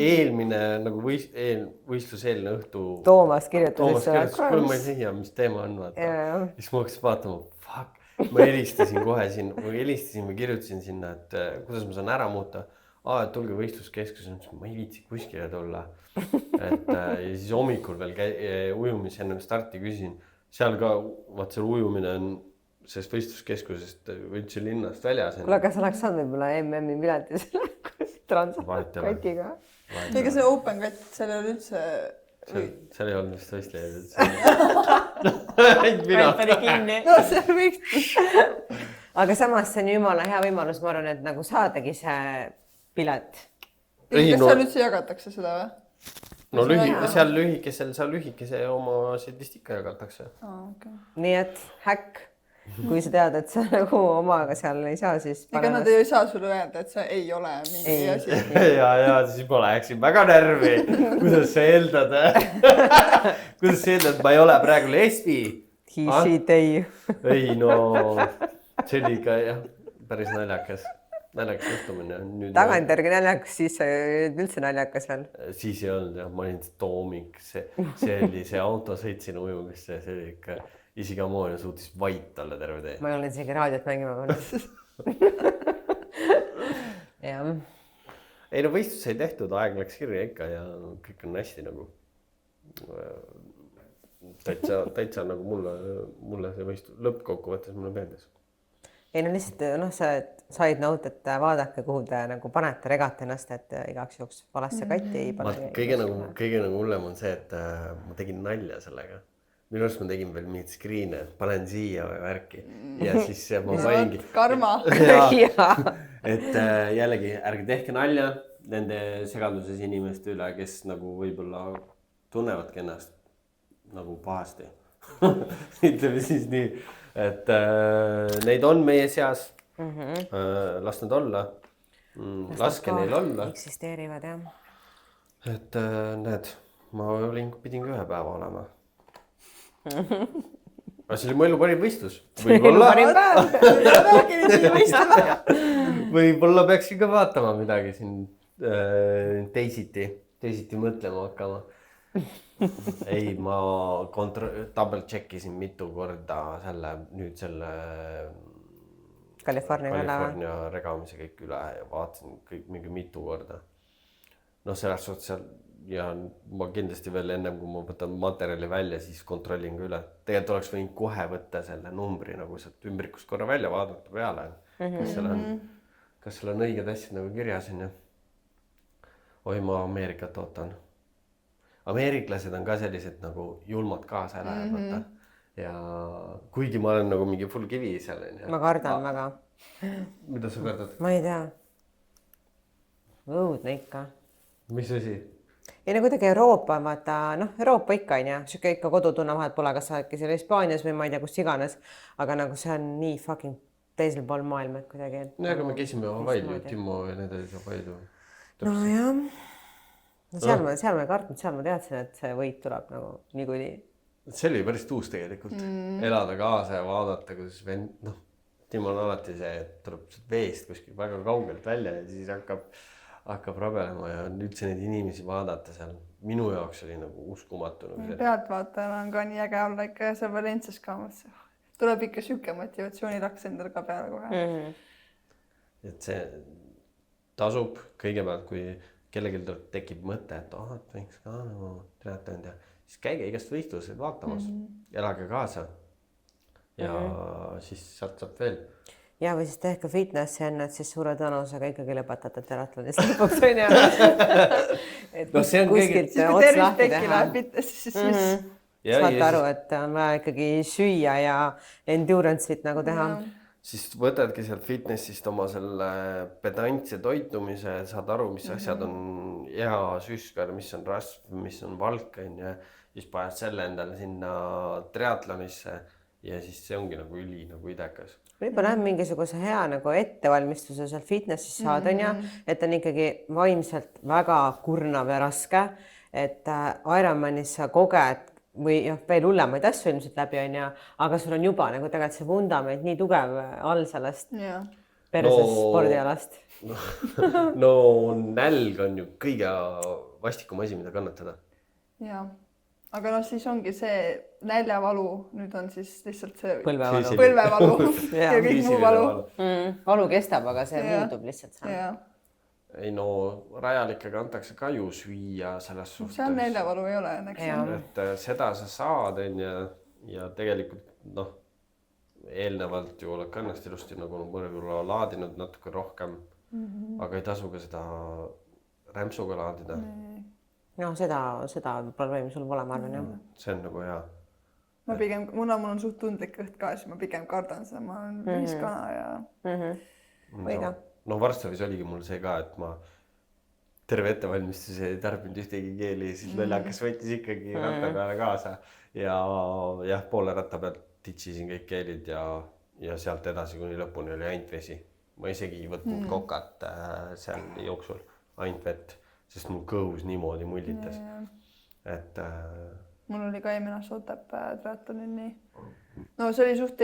Eelmine nagu võistluseelne õhtu. Toomas kirjutas. Kuule, ma ei tea, mis teema on. Siis ma hakkasin vaatama, fuck. Ma helistasin kohe siin, või kirjutasin sinna, et kuidas ma saan ära muuta. Et tulge võistluskeskus, ma ei viitsi kuskile tulla. Ja siis hommikul veel ujumis enne starti küsisin. Seal ka, vaat seal ujumine on sellest võistluskeskusest või üldse linnast väljas. Kuule, kas oleks saanud võib-olla MM-i piletis transakotiga? Ega see open katt, seal ei ole üldse... Seal ei olnud vist võistlejaid üldse. Katt oli kinni. No see võistlus. Aga samas see on jumala hea võimalus, ma arvan, et nagu saadagi see pilet. Kas seal üldse jagatakse seda või? No seal lühikese oma setist ikka jagatakse. Nii et häkk, kui sa tead, et sa nagu omaga seal ei saa, siis ega nad ei saa sulle öelda, et see ei ole mingi asi. Ja siis ma läheksin väga närvi. Kuidas sa eeldad? Kuidas sa eeldad, et ma ei ole praegu lesbi? Ei no, see oli ikka jah, päris naljakas juhtumine. Tagantjärgi naljakas, siis üldse naljakas veel. Siis ei olnud jah, ma olin toomik, see oli see auto sõitsin ujumisse, see oli ikka isegi Amoonia suutis vait olla terve tee. Ma ei ole isegi raadiot mängima pannud. Jah. Ei no võistlus sai tehtud, aeg läks kirja ikka ja kõik on hästi nagu täitsa nagu mulle see võistlus lõppkokkuvõttes mulle meeldis. Ei no lihtsalt sa said nõud, et vaadake, kuhu te nagu panete, regate ennast, et igaks juhuks valasse katti ei pane. Kõige nagu hullem on see, et ma tegin nalja sellega. Minu arust ma tegin veel mingit screen'e, panen siia või värki ja siis ma paningi. Karma. Et jällegi ärge tehke nalja nende segaduses inimeste üle, kes nagu võib-olla tunnevadki ennast nagu pahasti. Ütleme siis nii, et neid on meie seas. Las nad olla. Laske neil olla. Eksisteerivad, jah. Et näed, ma pidin ka ühe päeva olema. Aga see oli mu elu parim võistlus. Võib-olla peaksin ka vaatama midagi siin teisiti mõtlema hakkama. Ei, ma double checkisin mitu korda selle California regamise kõik üle ja vaatasin kõik mingi mitu korda. No selles suhtes seal ja ma kindlasti veel ennem, kui ma võtan materjali välja, siis kontrollin ka üle. Tegelikult oleks võinud kohe võtta selle numbri nagu sealt ümbrikust korra välja vaadata peale. Kas seal on õiged asjad nagu kirjas on ja? Oi, ma Ameerikat ootan. Ameeriklased on ka sellised nagu julmad kaasa elajad võtta. Ja kuigi ma olen nagu mingi full kivi seal. Ma kardan väga. Mida sa kardad? Ma ei tea. Õudne ikka. Mis asi? Ei no kuidagi Euroopa, vaata, Euroopa ikka on ja siuke ikka kodutunne vahet pole, kas sa äkki seal Hispaanias või ma ei tea, kus iganes, aga nagu see on nii fucking teisel pool maailma, et kuidagi. No aga me käisime Hawaii'l, Timo ja need olid Hawaii'l. No jah. Seal ma ei kartnud, seal ma teadsin, et see võit tuleb nagu niikuinii. See oli päris tuus tegelikult. Elada kaasa ja vaadata, kuidas Timo on alati see, et tuleb veest kuskil väga kaugelt välja ja siis hakkab rabelema ja üldse neid inimesi vaadata seal. Minu jaoks oli nagu uskumatu. Pealtvaatajana on ka nii äge olla ikka ja see Valencias ka. Tuleb ikka siuke motivatsioonilaks endal ka peale kohe. Et see tasub kõigepealt, kui kellelgi tekib mõte, et võiks ka nagu triatlonida, siis käige igast võistlused vaatamas, elage kaasa ja siis sealt saab veel. ja või siis tehke fitnessi enne, et siis suure tõenäosusega ikkagi lõpetate triatlonist lõpuks onju. et No see on kuskilt siis kui ots tervis lahti pekki teha. läheb fitnessi, siis saate aru, et on vaja ikkagi süüa ja endurance'it nagu teha. siis võtadki sealt fitnessist oma selle pedantse toitumise, saad aru, mis asjad on hea süskar, mis on rasv, mis on valk, onju. Siis paned selle endale sinna triatlonisse ja siis see ongi nagu üli nagu idekas. võib-olla on mingisuguse hea nagu ettevalmistuse seal fitnessis saada, onju, et on ikkagi vaimselt väga kurnav ja raske, et Ironmanis sa koged või jah, veel hullemaid asju ilmselt läbi, onju, aga sul on juba nagu tegelikult see vundament nii tugev all sellest persest spordialast. no nälg on ju kõige vastikum asi, mida kannatada. ja, aga noh, siis ongi see näljavalu, nüüd on siis lihtsalt see põlvevalu ja kõik muu valu. Valu kestab, aga see muutub lihtsalt see. ei no rajalikega antakse ka ju süüa selles suhtes. see on näljavalu ei ole õnneks. et seda sa saad ja tegelikult noh, eelnevalt ju oled ka ennast ilusti nagu võib-olla laadinud natuke rohkem, aga ei tasu ka seda rämpsuga laadida. no seda probleemi sul pole, ma arvan jah. see on nagu hea. ma pigem, mul on suht tundlik kõht ka, siis ma pigem kardan seda, ma olen viiskana ja no Varssavis oligi mul see ka, et ma terve ettevalmistuse ei tarbinud ühtegi keeli, siis naljakas võttis ikkagi ratta peale kaasa ja jah, poole ratta pealt titsisin kõik keelid ja sealt edasi kuni lõpuni oli ainult vesi. Ma isegi ei võtnud kokat seal jooksul, ainult vett, sest mul kõhus niimoodi mullitas. Et mul oli ka eelmine aasta Otepää triatlonil nii. No see oli suht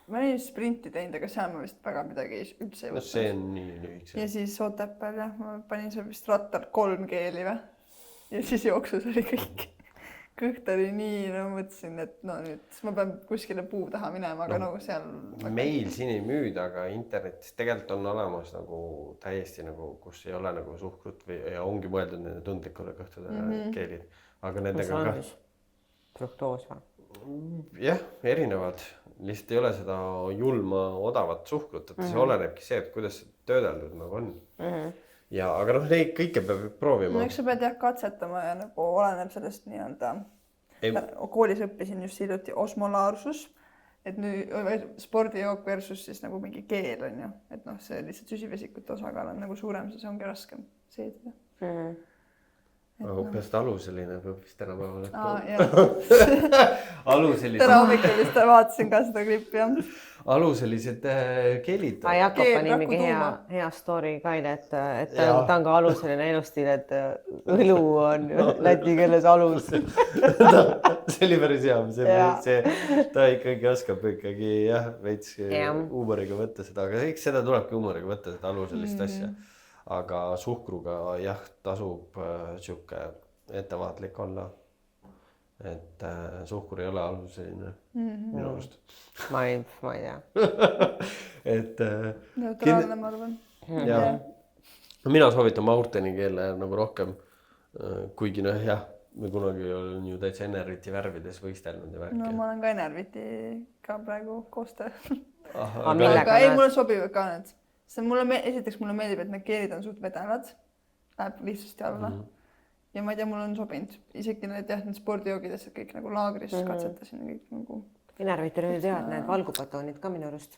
ma olin sprinti teinud, aga seal ma vist väga midagi üldse ei võtnud. See on nii lühikese. Ja siis Otepääl jah, ma panin seal vist rattal 3 keeli või. Ja siis jooksus oli kõik. Kõht oli nii, no mõtlesin, et no nüüd ma pean kuskile puu taha minema, aga nagu seal... Meil siin ei müüda, aga internetis tegelikult on olemas nagu täiesti nagu, kus ei ole nagu suhkrut või ja ongi mõeldud nende tundlikule kõhtudele keelid. Aga nendega ka... Fruktoos või? Jah, erinevad. Lihtsalt ei ole seda julma odavat suhkrut, et see olenebki see, et kuidas see töödeldud nagu on. Ja, aga noh, neid kõike peab proovima. No eks sa pead jah katsetama ja nagu oleneb sellest nii-öelda. Koolis õppisin just hiljuti osmolaarsus, et nüüd spordijook versus siis nagu mingi keel on ju. Et noh, see lihtsalt süsivesikute osakaal on nagu suurem, siis ongi raskem seedida. Peast aluseline peab vist tänapäeval. Täna hommikul vist vaatasin ka seda klippi jah. Aluselised keelid. Jakob pani mingi hea story kaile, et ta on ka aluseline elustiil, et õlu on läti keeles alus. See oli päris hea. Ta ikkagi oskab ikkagi jah, veits huumoriga võtta seda, aga eks seda tulebki huumoriga võtta, seda aluselist asja. Aga suhkruga jah, tasub siuke ettevaatlik olla. Et suhkur ei ole aluseline minu arust. Ma ei tea. Et neutraalne, ma arvan. Mina soovitan Maurteni keele nagu rohkem, kuigi noh jah, me kunagi olen ju täitsa Enerviti värvides võistelnud ja värki. No ma olen ka Enerviti ka praegu koostöö. Aga ei, mulle sobivad ka need. Esiteks mulle meeldib, et need keelid on suht vedevad, läheb lihtsasti alla ja ma ei tea, mulle on sobinud isegi need need spordijoogidest kõik nagu laagris katsetasin ja kõik nagu Enervitel oli tead need valgupatoonid ka minu arust.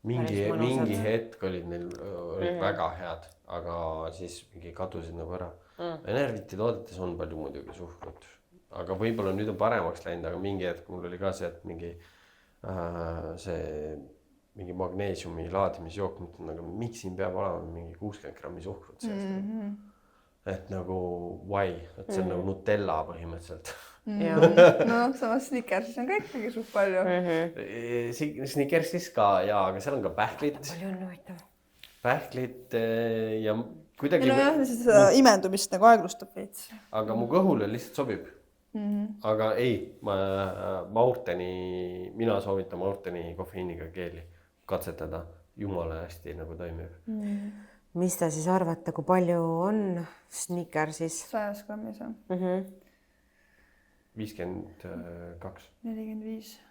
Mingi hetk olid neil väga head, aga siis mingi kadusid nagu ära. Enerviti toodetes on palju muidugi suhkrut, aga võib-olla nüüd on paremaks läinud, aga mingi hetk mul oli ka see, et mingi magneesiumi laadimisjook, mõtlen, aga miks siin peab olema mingi 60 grammi suhkrut seest? Et nagu why, et see on nagu Nutella põhimõtteliselt. No samas Snickersis on ka ikkagi suht palju. Snickersis ka jaa, aga seal on ka pähklit. Palju on huvitav. Pähklit ja kuidagi... No jah, seda imendumist nagu aeglustab veits. Aga mu kõhule lihtsalt sobib. Aga ei, mina soovitan Maurteni kofeiiniga keeli katsetada, jumala hästi nagu toimib. Mis te siis arvate, kui palju on Snickersis? 100 grammis on. 52. 45.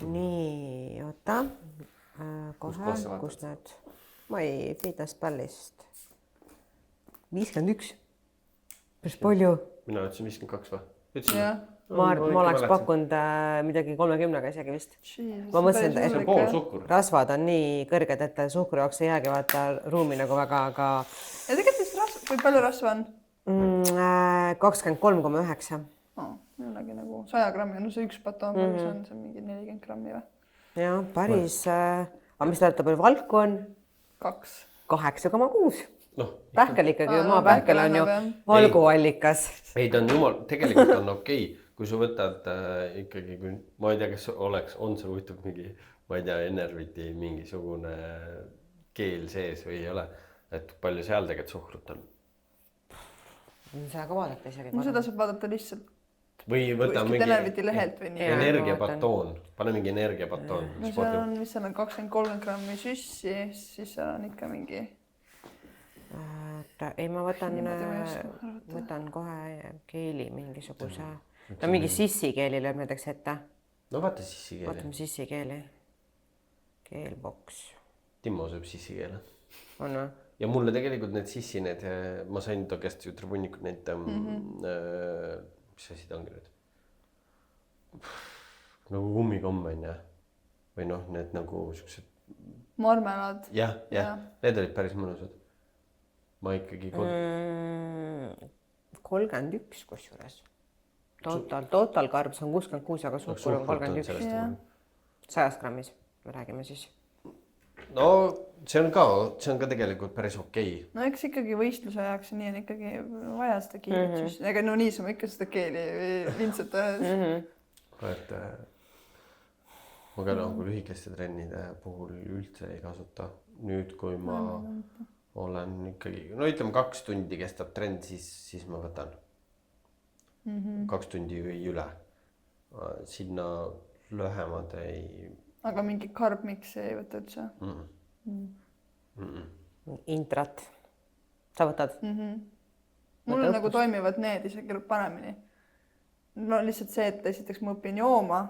nii, oota. Kus Kohe, sa kus need? Mai fitness pallist. 51. Päris palju. Mina ütlesin 52 või? Ütlesin? jah. Ma oleks pakkunud midagi 30-ga isegi vist. Ma mõtlesin, et See on pool suhkur. rasvad on nii kõrged, et suhkru jaoks ei jäägi vaata ruumi nagu väga, aga ja tegelikult vist rasva, kui palju rasva on? 23,9. Millegi nagu 100 grammi, no see üks batoon on see mingi 40 grammi või? Jah, päris, aga mis ta palju valku on? 2. 8,6. Noh, Pähkel ikkagi, maapähkel on ju valguallikas. ei, ta on jumal, tegelikult on okei. Kui sa võtad ikkagi, kui ma ei tea, kas on see huvitav mingi, ma ei tea, Enerviti mingisugune keel sees või ei ole, et palju seal tegelikult suhkrut on? Seda ka vaadata isegi. No seda saab vaadata lihtsalt või võta mingi Enerviti lehelt või nii. energiabatoon, pane mingi energiabatoon. No seal on, mis seal on 20-30 grammi süssi, siis seal on ikka mingi. Ei, ma võtan kohe keeli mingisuguse. No mingi sissikeeli lööb näiteks ette. No vaata sissikeeli. Vaatame sissikeeli. Keelboks. Timmo sööb sissikeele. On või? Ja mulle tegelikult need sissi, ma sain ta käest ju tribunnikud need, mis asi ta ongi nüüd? Nagu kummikomm on ja. Või noh, need nagu siuksed. Marmelad. Jah, need olid päris mõnusad. Ma ikkagi 31 kusjuures. Total carbs on 66, aga suhkur on 31. 100 grammis, me räägime siis. No see on ka tegelikult päris okei. No eks ikkagi võistluse ajaks nii on ikkagi vaja seda kiiret. Ega no niisama ikka seda keeli vintsata. Et ma ka nagu lühikeste trennide puhul üldse ei kasuta. Nüüd, kui ma olen ikkagi, no ütleme 2 tundi kestab trend, siis ma võtan 2 tundi või üle. Sinna lühemad ei... Aga mingi carbmix ei võta üldse? Intrat. Sa võtad? Mul nagu toimivad need isegi paremini. No lihtsalt see, et esiteks ma õpin jooma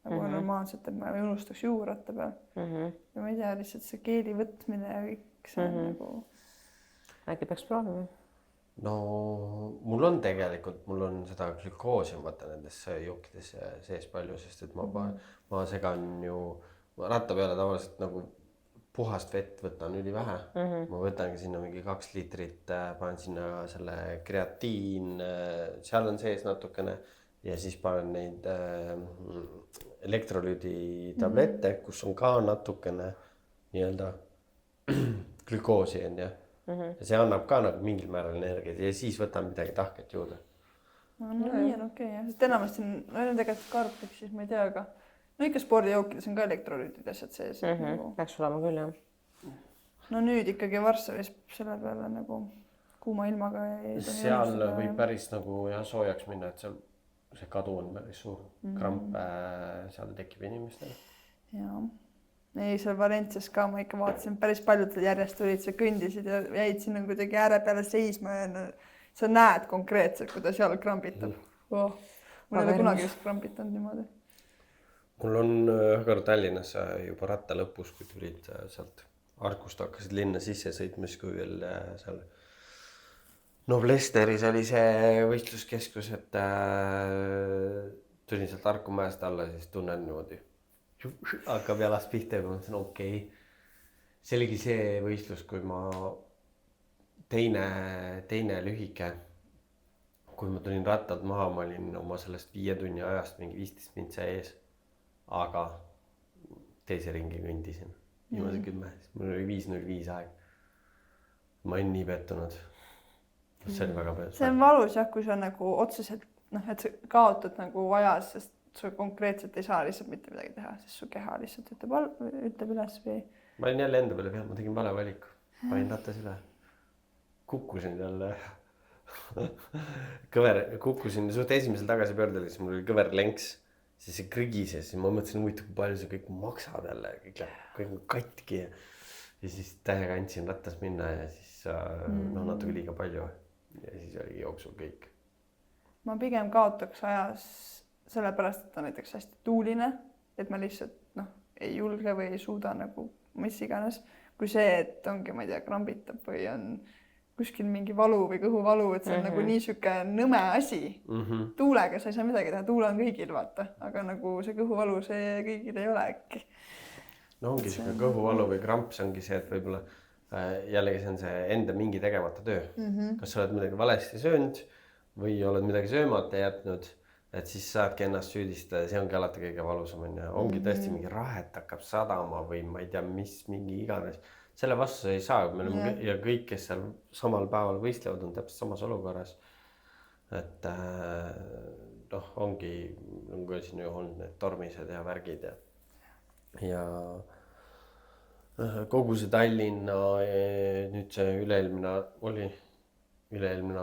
nagu normaalselt, et ma ei unustaks juurata peal. Ja ma ei tea, lihtsalt see keeli võtmine ja kõik see nagu... Äkki peaks proovima? No mul on seda glükoosi vaata nendes jookides sees palju, sest et ma segan ju ratta peale tavaliselt nagu puhast vett võtan ülivähe. Ma võtangi sinna mingi 2 liitrit, panen sinna selle kreatiin, seal on sees natukene ja siis panen neid elektrolüüdi tablette, kus on ka natukene nii-öelda glükoosi on ja see annab ka nagu mingil määral energiat ja siis võtan midagi tahket juurde. No nii on okei, sest enamasti on tegelikult karblik, siis ma ei tea, aga no ikka spordijookides on ka elektrolüüdid asjad sees. Peaks olema küll, jah. No nüüd ikkagi Varssavis selle peale nagu kuuma ilmaga ei... Seal võib päris nagu soojaks minna, et seal see kadu on päris suur. Kramp seal tekib inimestele. Jaa. Ei, seal Valencias ka ma ikka vaatasin, päris paljud järjest olid, sa kõndisid ja jäid sinna kuidagi ääre peale seisma ja sa näed konkreetselt, kuidas jalg krambitab. Mul ei ole kunagi just krambitanud niimoodi. Mul on aga Tallinnas juba ratta lõpus, kui tulid sealt Arkust hakkasid linna sisse sõitmas, kui veel seal Noblesteris oli see võistluskeskus, et tulin sealt Arku mäest alla, siis tunnen niimoodi. Hakkab jalast pihta ja ma mõtlesin, okei. See oligi see võistlus, kui ma teine lühike, kui ma tulin rattad maha, ma olin oma sellest 5 tunni ajast mingi 15 mintse ees, aga teise ringi kõndisin. Viimase 10, mul oli 5.05 aeg. Ma olin nii pettunud. See oli väga pettunud. See on valus jah, kui sa nagu otseselt, et sa kaotad nagu ajas, sest sa konkreetselt ei saa lihtsalt mitte midagi teha, sest su keha lihtsalt ütleb üles või... Ma olin jälle enda peale peal, ma tegin vale valiku. Panin rattas üle. Kukkusin jälle. Kukkusin suht esimesel tagasipöördel, siis mul oli kõver lenks. Siis see krigises, siis ma mõtlesin, kui palju see kõik maksab jälle. Kõik on katki. Ja siis tähega andsin rattas minna ja siis natuke liiga palju. Ja siis oli jooksul kõik. Ma pigem kaotaks ajas sellepärast, et on näiteks hästi tuuline et ma lihtsalt noh, ei julge või ei suuda nagu mis iganes, kui see, et ongi, ma ei tea, krambitab või on kuskil mingi valu või kõhuvalu, et see on nagu nii sihuke nõme asi. Tuulega sa ei saa midagi teha, tuule on kõigil, vaata, aga nagu see kõhuvalu, see kõigil ei ole äkki. No ongi sihuke kõhuvalu või kramp, see ongi see, et võib-olla jällegi see on see enda mingi tegemata töö. Kas sa oled midagi valesti söönud või oled midagi söömata jätnud, et siis saadki ennast süüdistada ja see ongi alati kõige valusam. Ongi tõesti mingi rahet hakkab sadama või ma ei tea, mis mingi iganes. Selle vastu sa ei saa, ja kõik, kes seal samal päeval võistlevad, on täpselt samas olukorras. Et noh, ongi nagu siin ju olnud need tormised ja värgid ja kogu see Tallinna, nüüd see üle-eelmine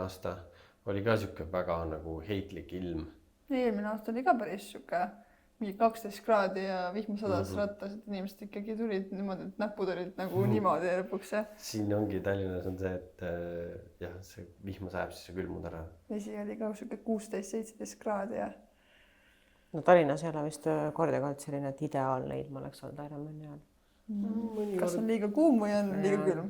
aasta oli ka sihuke väga nagu heitlik ilm. Eelmine aasta oli ka päris sihuke mingi 12 kraadi ja vihma sadas rattas, et inimesed ikkagi tulid niimoodi, et näpud olid nagu niimoodi lõpuks. Siin ongi Tallinnas on see, et jah, see vihma sajab, siis see külmud ära. Vesi oli ka sihuke 16-17 kraadi ja. No Tallinnas ei ole vist kordagi olnud selline, et ideaalne ilm oleks olnud Ironmani ajal. Kas on liiga kuum või on liiga külm?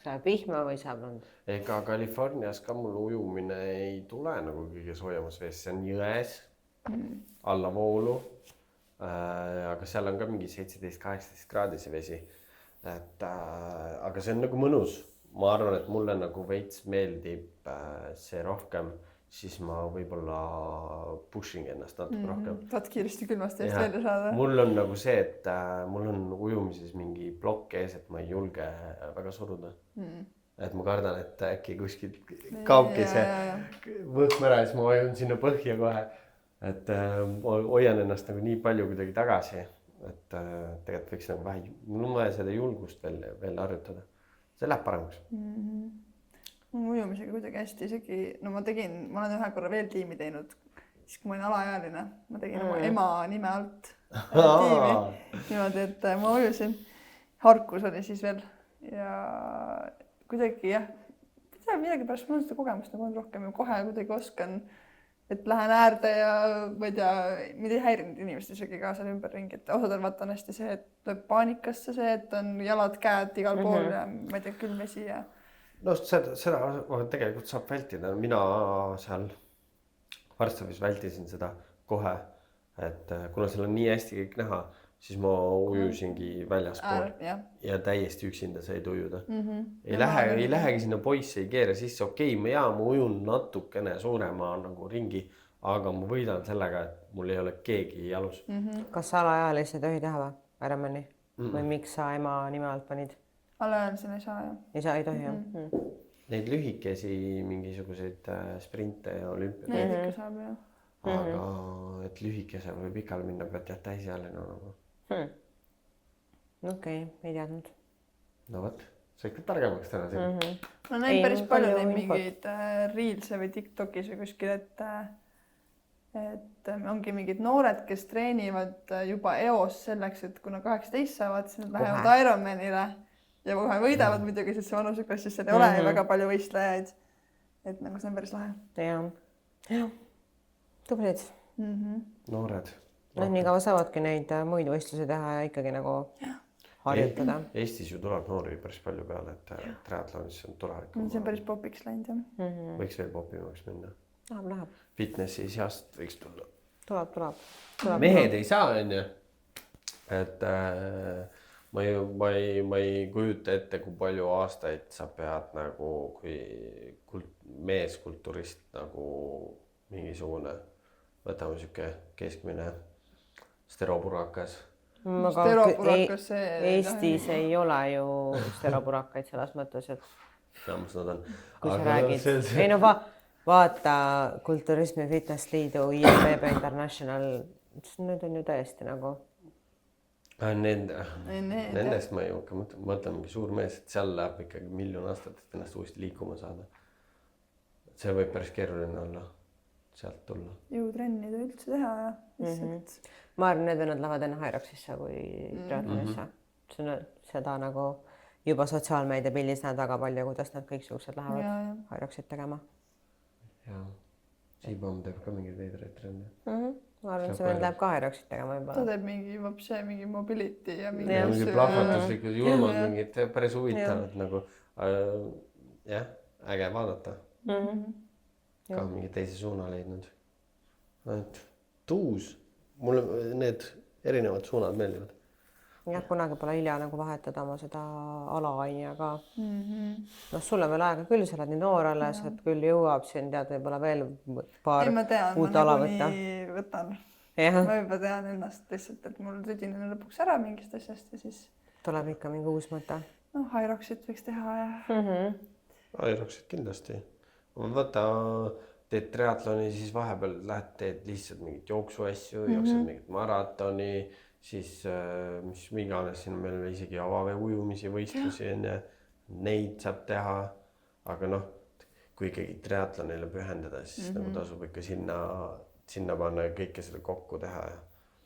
Saab vihma või saab lund? Ega Californias ka mul ujumine ei tule nagu kõige soojemas vees, see on jões. Alla voolu, aga seal on ka mingi 17-18 kraadi see vesi, et aga see on nagu mõnus. Ma arvan, et mulle nagu veits meeldib see rohkem, siis ma võib-olla pushing ennast natuke rohkem. Saad kiiresti külmast eest välja saada. Mul on nagu see, et mul on ujumises mingi plokk ees, et ma ei julge väga suruda. Et ma kardan, et äkki kuskil kaobki see võhm ära ja siis ma ujun sinna põhja kohe. Et hoian ennast nagu nii palju kuidagi tagasi, et tegelikult võiks nagu vähe, mul on vaja seda julgust veel harjutada. See läheb paremaks. Mul ujumisega kuidagi hästi isegi, no ma olen ühe korra veel tiimi teinud, siis kui ma olin alaealine, ma tegin oma ema nime alt tiimi. Niimoodi, et ma ujusin, Harkus oli siis veel ja kuidagi jah, midagi pärast mul on seda kogemust nagu on rohkem ja kohe kuidagi oskan, et lähen äärde ja ma ei tea, mind ei häirinud inimest isegi ka seal ümberringi, et osadel vaata on hästi see, et tuleb paanikasse see, et on jalad, käed igal pool ja ma ei tea, külm vesi ja. No seda tegelikult saab vältida, mina seal Varssavis vältisin seda kohe, et kuna seal on nii hästi kõik näha, siis ma ujusingi väljaspool ja täiesti üksinda said ujuda. Ei lähegi sinna poisse, ei keera sisse, okei, ma ujun natukene suurema nagu ringi, aga ma võidan sellega, et mul ei ole keegi jalus. Kas alaealisi ei tohi teha või? Ironmani? Või miks sa ema nime alt panid? Alaealisena ei saa, jah. Ei tohi, jah? Neid lühikesi mingisuguseid sprinte ja olümpia. Neid ikka saab, jah. Aga et lühikese või pikale minna pead jah täisealine nagu. Okei, ei teadnud. No võt, sa ikka targemaks täna siin. Ma näin päris palju neid mingeid Reelse või TikTokis või kuskil, et ongi mingid noored, kes treenivad juba eos selleks, et kuna 18 saavad, siis nad lähevad Ironmanile ja kohe võidavad muidugi, sest see vanuseklassis seal ei ole väga palju võistlejaid. Et nagu see on päris lahe. Jah, tublid. Noored. No nii kaua saavadki neid muid võistlusi teha ja ikkagi nagu harjutada. Eestis ju tuleb noori päris palju peale, et triatlonis on tulevikku. See on päris popiks läinud, jah. Võiks veel popimaks minna. Läheb. Fitnessi seast võiks tulla. Tuleb. Mehed ei saa, on ju. Et ma ei kujuta ette, kui palju aastaid sa pead nagu kui meeskulturist nagu mingisugune, võtame siuke keskmine steropurakas. Steropurakas Eestis ei ole ju steropurakaid selles mõttes, et kui sa räägid. Ei no vaata Kulturismi Fitness Liidu IFBB International, need on ju täiesti nagu. Nendest ma ei mõtlen mingi suur mees, et seal läheb ikkagi 1 miljon aastat, et ennast uuesti liikuma saada. See võib päris keeruline olla. Sealt tulla. Jõutrenni ei üldse teha ja lihtsalt. Ma arvan, need vennad lähevad enne Hyroxisse kui triatlonisse. Seda nagu juba sotsiaalmeedia pildis näed väga palju, kuidas nad kõiksugused lähevad Hyroxit tegema. Ja Siibam teeb ka mingeid veidraid trenne. ma arvan, see vend läheb ka Iroxit tegema ta juba. teeb mingi mobility ja mingi Jah. mingi plahvatuslikud julmad, mingid päris huvitavad nagu jah, äge vaadata. Ka mingi teise suuna leidnud. Et tuus, mulle need erinevad suunad meeldivad. jah, kunagi pole hilja nagu vahetada oma seda ala onju, aga noh, sul on veel aega küll, sa oled nii noor alles, et küll jõuab siin tead võib-olla veel paar ei, ma tean, uut ma ala võtta. nagunii võtan. Jah, Ma juba tean ennast lihtsalt, et mul tüdinen lõpuks ära mingist asjast ja siis tuleb ikka mingi uus mõte. noh, Iroxit võiks teha ja Iroxit kindlasti. Vaata, teed triatloni, siis vahepeal lähed, teed lihtsalt mingit jooksuasju, jooksed mingit maratoni, siis mis iganes, siin on meil isegi avavee ujumisi, võistlusi on ja neid saab teha. Aga noh, kui ikkagi triatlonile pühendada, siis nagu tasub ikka sinna panna ja kõike seda kokku teha.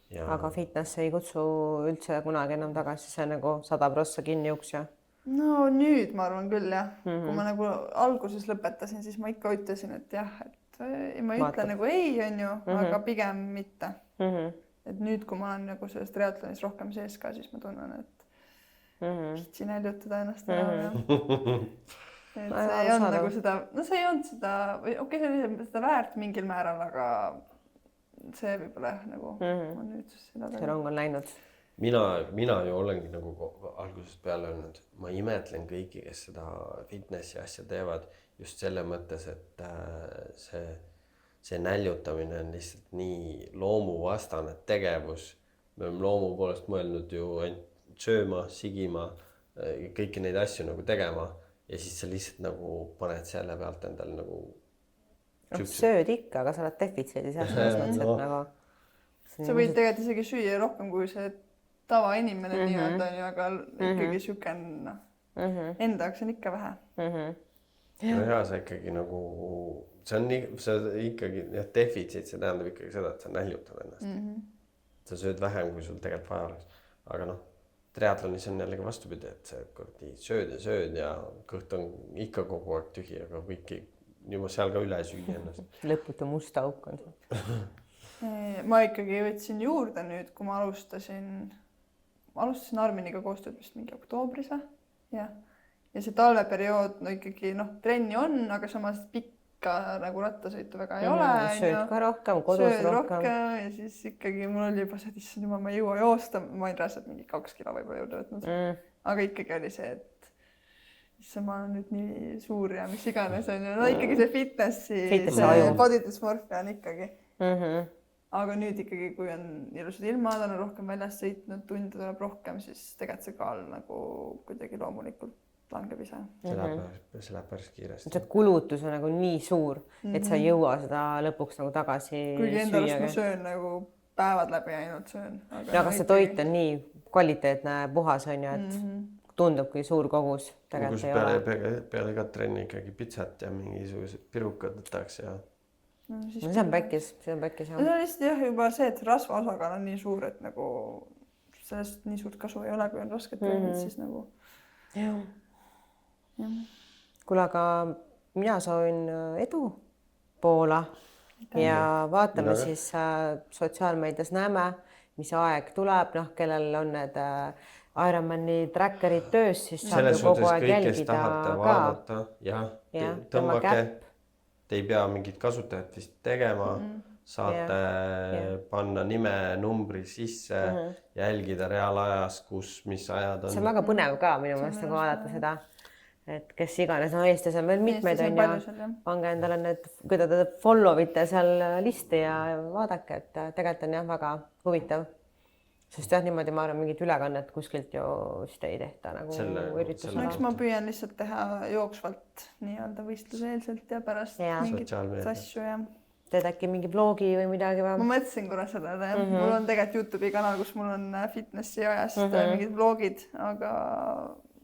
Ja... Aga fitness ei kutsu üldse kunagi enam tagasi, see nagu 100% kinni uks ja? no nüüd ma arvan küll jah, kui ma nagu alguses lõpetasin, siis ma ikka ütlesin, et jah, et ma ei ütle nagu ei, on ju, aga pigem mitte. Et nüüd, kui ma olen nagu selles triatlonis rohkem sees ka, siis ma tunnen, et viitsin häljutada ennast ära. Et see ei olnud nagu seda, no see ei olnud seda, okei, see oli seda väärt mingil määral, aga see võib-olla jah, nagu on nüüd seda see rong on läinud. Mina ju olengi nagu algusest peale öelnud, ma imetlen kõiki, kes seda fitnessi asja teevad just selle mõttes, et see näljutamine on lihtsalt nii loomuvastane tegevus. Me oleme loomu poolest mõelnud ju ainult sööma, sigima, kõiki neid asju nagu tegema ja siis sa lihtsalt nagu paned selle pealt endale nagu sööd ikka, aga sa oled defitsiidis jah, selles mõttes, et nagu sa võid tegelikult isegi süüa rohkem kui see tavainimene nii-öelda, aga ikkagi siuke enda jaoks on ikka vähe. No ja sa ikkagi nagu, see on ikkagi defitsiit, see tähendab ikkagi seda, et sa näljutad ennast. Sa sööd vähem, kui sul tegelikult vaja oleks. Aga noh, triatlonis on jällegi vastupidi, et sa sööd ja kõht on ikka kogu aeg tühi, aga võidki juba seal ka üle süüa ennast. Lõputu musta auk on see. Ma ikkagi võtsin juurde nüüd, kui ma alustasin Arminiga koostööd vist mingi oktoobris. Ja see talveperiood, no ikkagi trenni on, aga samas pikka nagu rattasõitu väga ei ole. Sööd ka rohkem, kodus rohkem. Ja siis ikkagi mul oli juba see, et issand jumal, ma ei jõua joosta. Ma olin reaalselt mingi 2 kilo võib-olla juurde võtnud. Aga ikkagi oli see, et issand, ma olen nüüd nii suur ja mis iganes on. No ikkagi see fitnessi, see body dysmorphia on ikkagi. Aga nüüd ikkagi, kui on ilusad ilmad, on rohkem väljas sõitnud, tunde tuleb rohkem, siis tegelikult see kaal nagu kuidagi loomulikult langeb ise. See läheb päris kiiresti. See kulutus on nagu nii suur, et sa ei jõua seda lõpuks nagu tagasi süüa. Kuigi enda arust ma söön nagu päevad läbi ainult söön. Aga see toit on nii kvaliteetne puhas on ju, et tundubki suur kogus. Peale ka trenni ikkagi pitsat ja mingisugused pirukad võtaks ja see on päkkis. See on lihtsalt jah juba see, et rasva osakaal on nii suur, et nagu sellest nii suurt kasu ei ole, kui on rasked trennid, siis nagu. Kuule, aga mina soovin edu Poola ja vaatame siis sotsiaalmeedias näeme, mis aeg tuleb, kellel on need Ironmani trackerid töös, siis saab ju kogu aeg jälgida ka. Ja tõmbake. Te ei pea mingit kasutajat vist tegema, saate panna nime, numbri sisse, jälgida reaalajas, mis ajad on. See on väga põnev ka minu meelest nagu vaadata seda, et kes iganes, Eestis on veel mitmeid on ja pange endale need, kui te follow ite seal listi ja vaadake, et tegelikult on jah väga huvitav. Sest jah, niimoodi ma arvan, mingit ülekannet kuskilt ju vist ei tehta nagu üritusele. Eks ma püüan lihtsalt teha jooksvalt nii-öelda võistluseelselt ja pärast mingit asju ja... Teed äkki mingi vlogi või midagi või? Ma mõtlesin korra seda, mul on tegelikult YouTube'i kanal, kus mul on fitnessi ajast mingid vlogid, aga...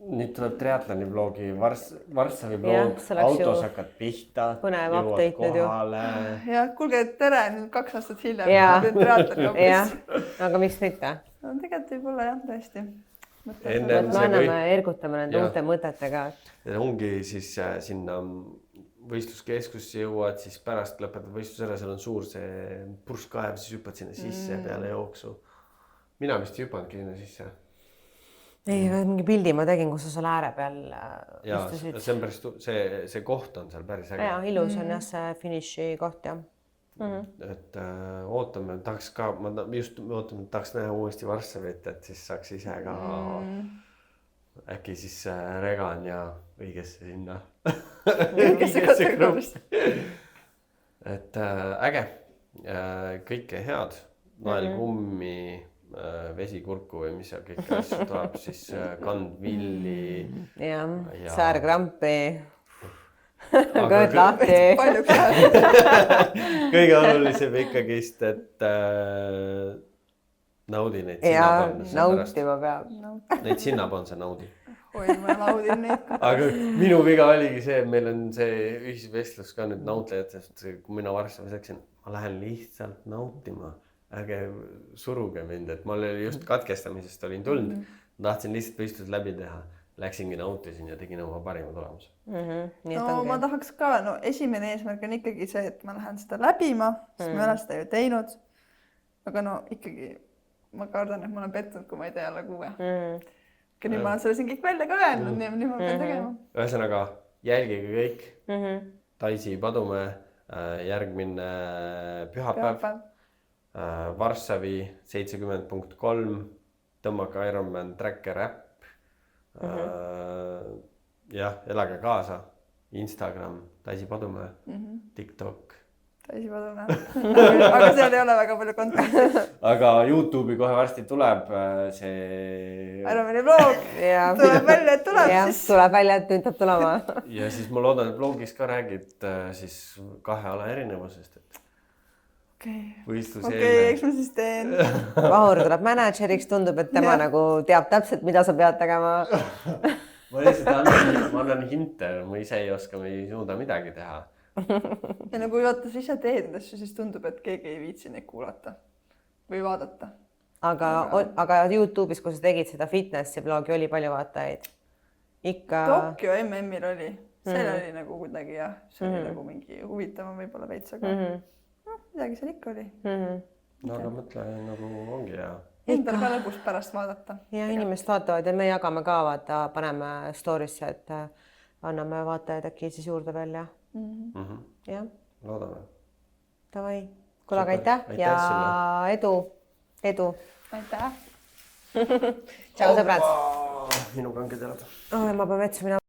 Nüüd tuleb triatloni vlogi, Varssavi vlog, autos hakkad pihta, jõuad kohale. Ja kuulge, tere, nüüd 2 aastat hiljem. Aga miks mitte? No tegelikult võib-olla jah, tõesti. Me anname ergutame nende uute mõtetega. Ongi siis sinna võistluskeskusse jõuad, siis pärast lõpetad võistluse ära, seal on suur see purskkaev, siis hüppad sinna sisse peale jooksu. Mina vist ei hüppanudki sinna sisse. ei, mingi pildi ma tegin, kus sa seal ääre peal Ja istusid. see on päris, see koht on seal päris äge. Ja, ilus on jah see finiši koht jah. Et ootame, tahaks ka, ma just ootame, tahaks näha uuesti Varssavit, et siis saaks ise ka äkki siis Regan ja õigesse sinna. Õigesse kategoorisse. Et äge, kõike head, naelkummi, vesikurku või mis seal kõik asju tuleb, siis kandvilli. jah, Ja- säärkrampi. kõht lahti. Palju käe. Kõige olulisem ikkagist, et naudi neid ja sinnaponse pärast. nautima peab. Neid sinnaponse naudi. oi, ma naudin neid. Aga minu viga oligi see, et meil on see ühisvestlus ka nüüd nautlejatest, kui mina Varssavis läksin, ma lähen lihtsalt nautima. Ärge suruge mind, et ma olin just katkestamisest olin tulnud, tahtsin lihtsalt võistlus läbi teha. Läksingi nautisin ja tegin oma parima tulemuse. Nii et No ma ongi. tahaks ka, no esimene eesmärk on ikkagi see, et ma lähen seda läbima, sest ma ei ole seda ju teinud. Aga no ikkagi ma kardan, et ma olen pettunud, kui ma ei tee alla 6. Nüüd ma olen selle siin kõik välja ka öelnud, nii ma pean tegema. Ühesõnaga, jälgige kõik. Daisy Padumäe, järgmine pühapäev. Varssavi 70.3, tõmmake Ironman Tracker äpp. Jah, elage kaasa. Instagram, Daisy Padumäe, TikTok. Daisy Padumäe. Aga seal ei ole väga palju content'i. Aga YouTube'i kohe varsti tuleb see. Ironmani vlog. Tuleb välja, et tuleb jah, siis. tuleb välja, et nüüd peab tulema. Ja siis ma loodan, et vlogis ka räägid siis 2 ala erinevusest, et võistluse Eks ma siis teen. Vahur tuleb mänedžeriks, tundub, et tema nagu teab täpselt, mida sa pead tegema. Ma lihtsalt annan hinte, ma ise ei oska, ma ei suuda midagi teha. Ja nagu vaata, sa ise teed neid asju, siis tundub, et keegi ei viitsi neid kuulata või vaadata. Aga YouTube'is, kui sa tegid seda fitnessi vlogi, oli palju vaatajaid? Ikka. Tokyo MM-il oli. See oli nagu kuidagi jah, see oli nagu mingi huvitavam võib-olla veits, aga midagi seal ikka oli. No aga mõtle, nagu ongi hea. Endal ka lõbus pärast vaadata. Ja inimesed vaatavad ja me jagame ka, vaata, paneme story'sse, et anname vaatajaid äkki siis juurde veel ja. Jah, Loodame. davai. Kuule, aga aitäh ja edu. Aitäh. Tšau, sõbrad. Minu kanged elad. Ma pean vetsu minema.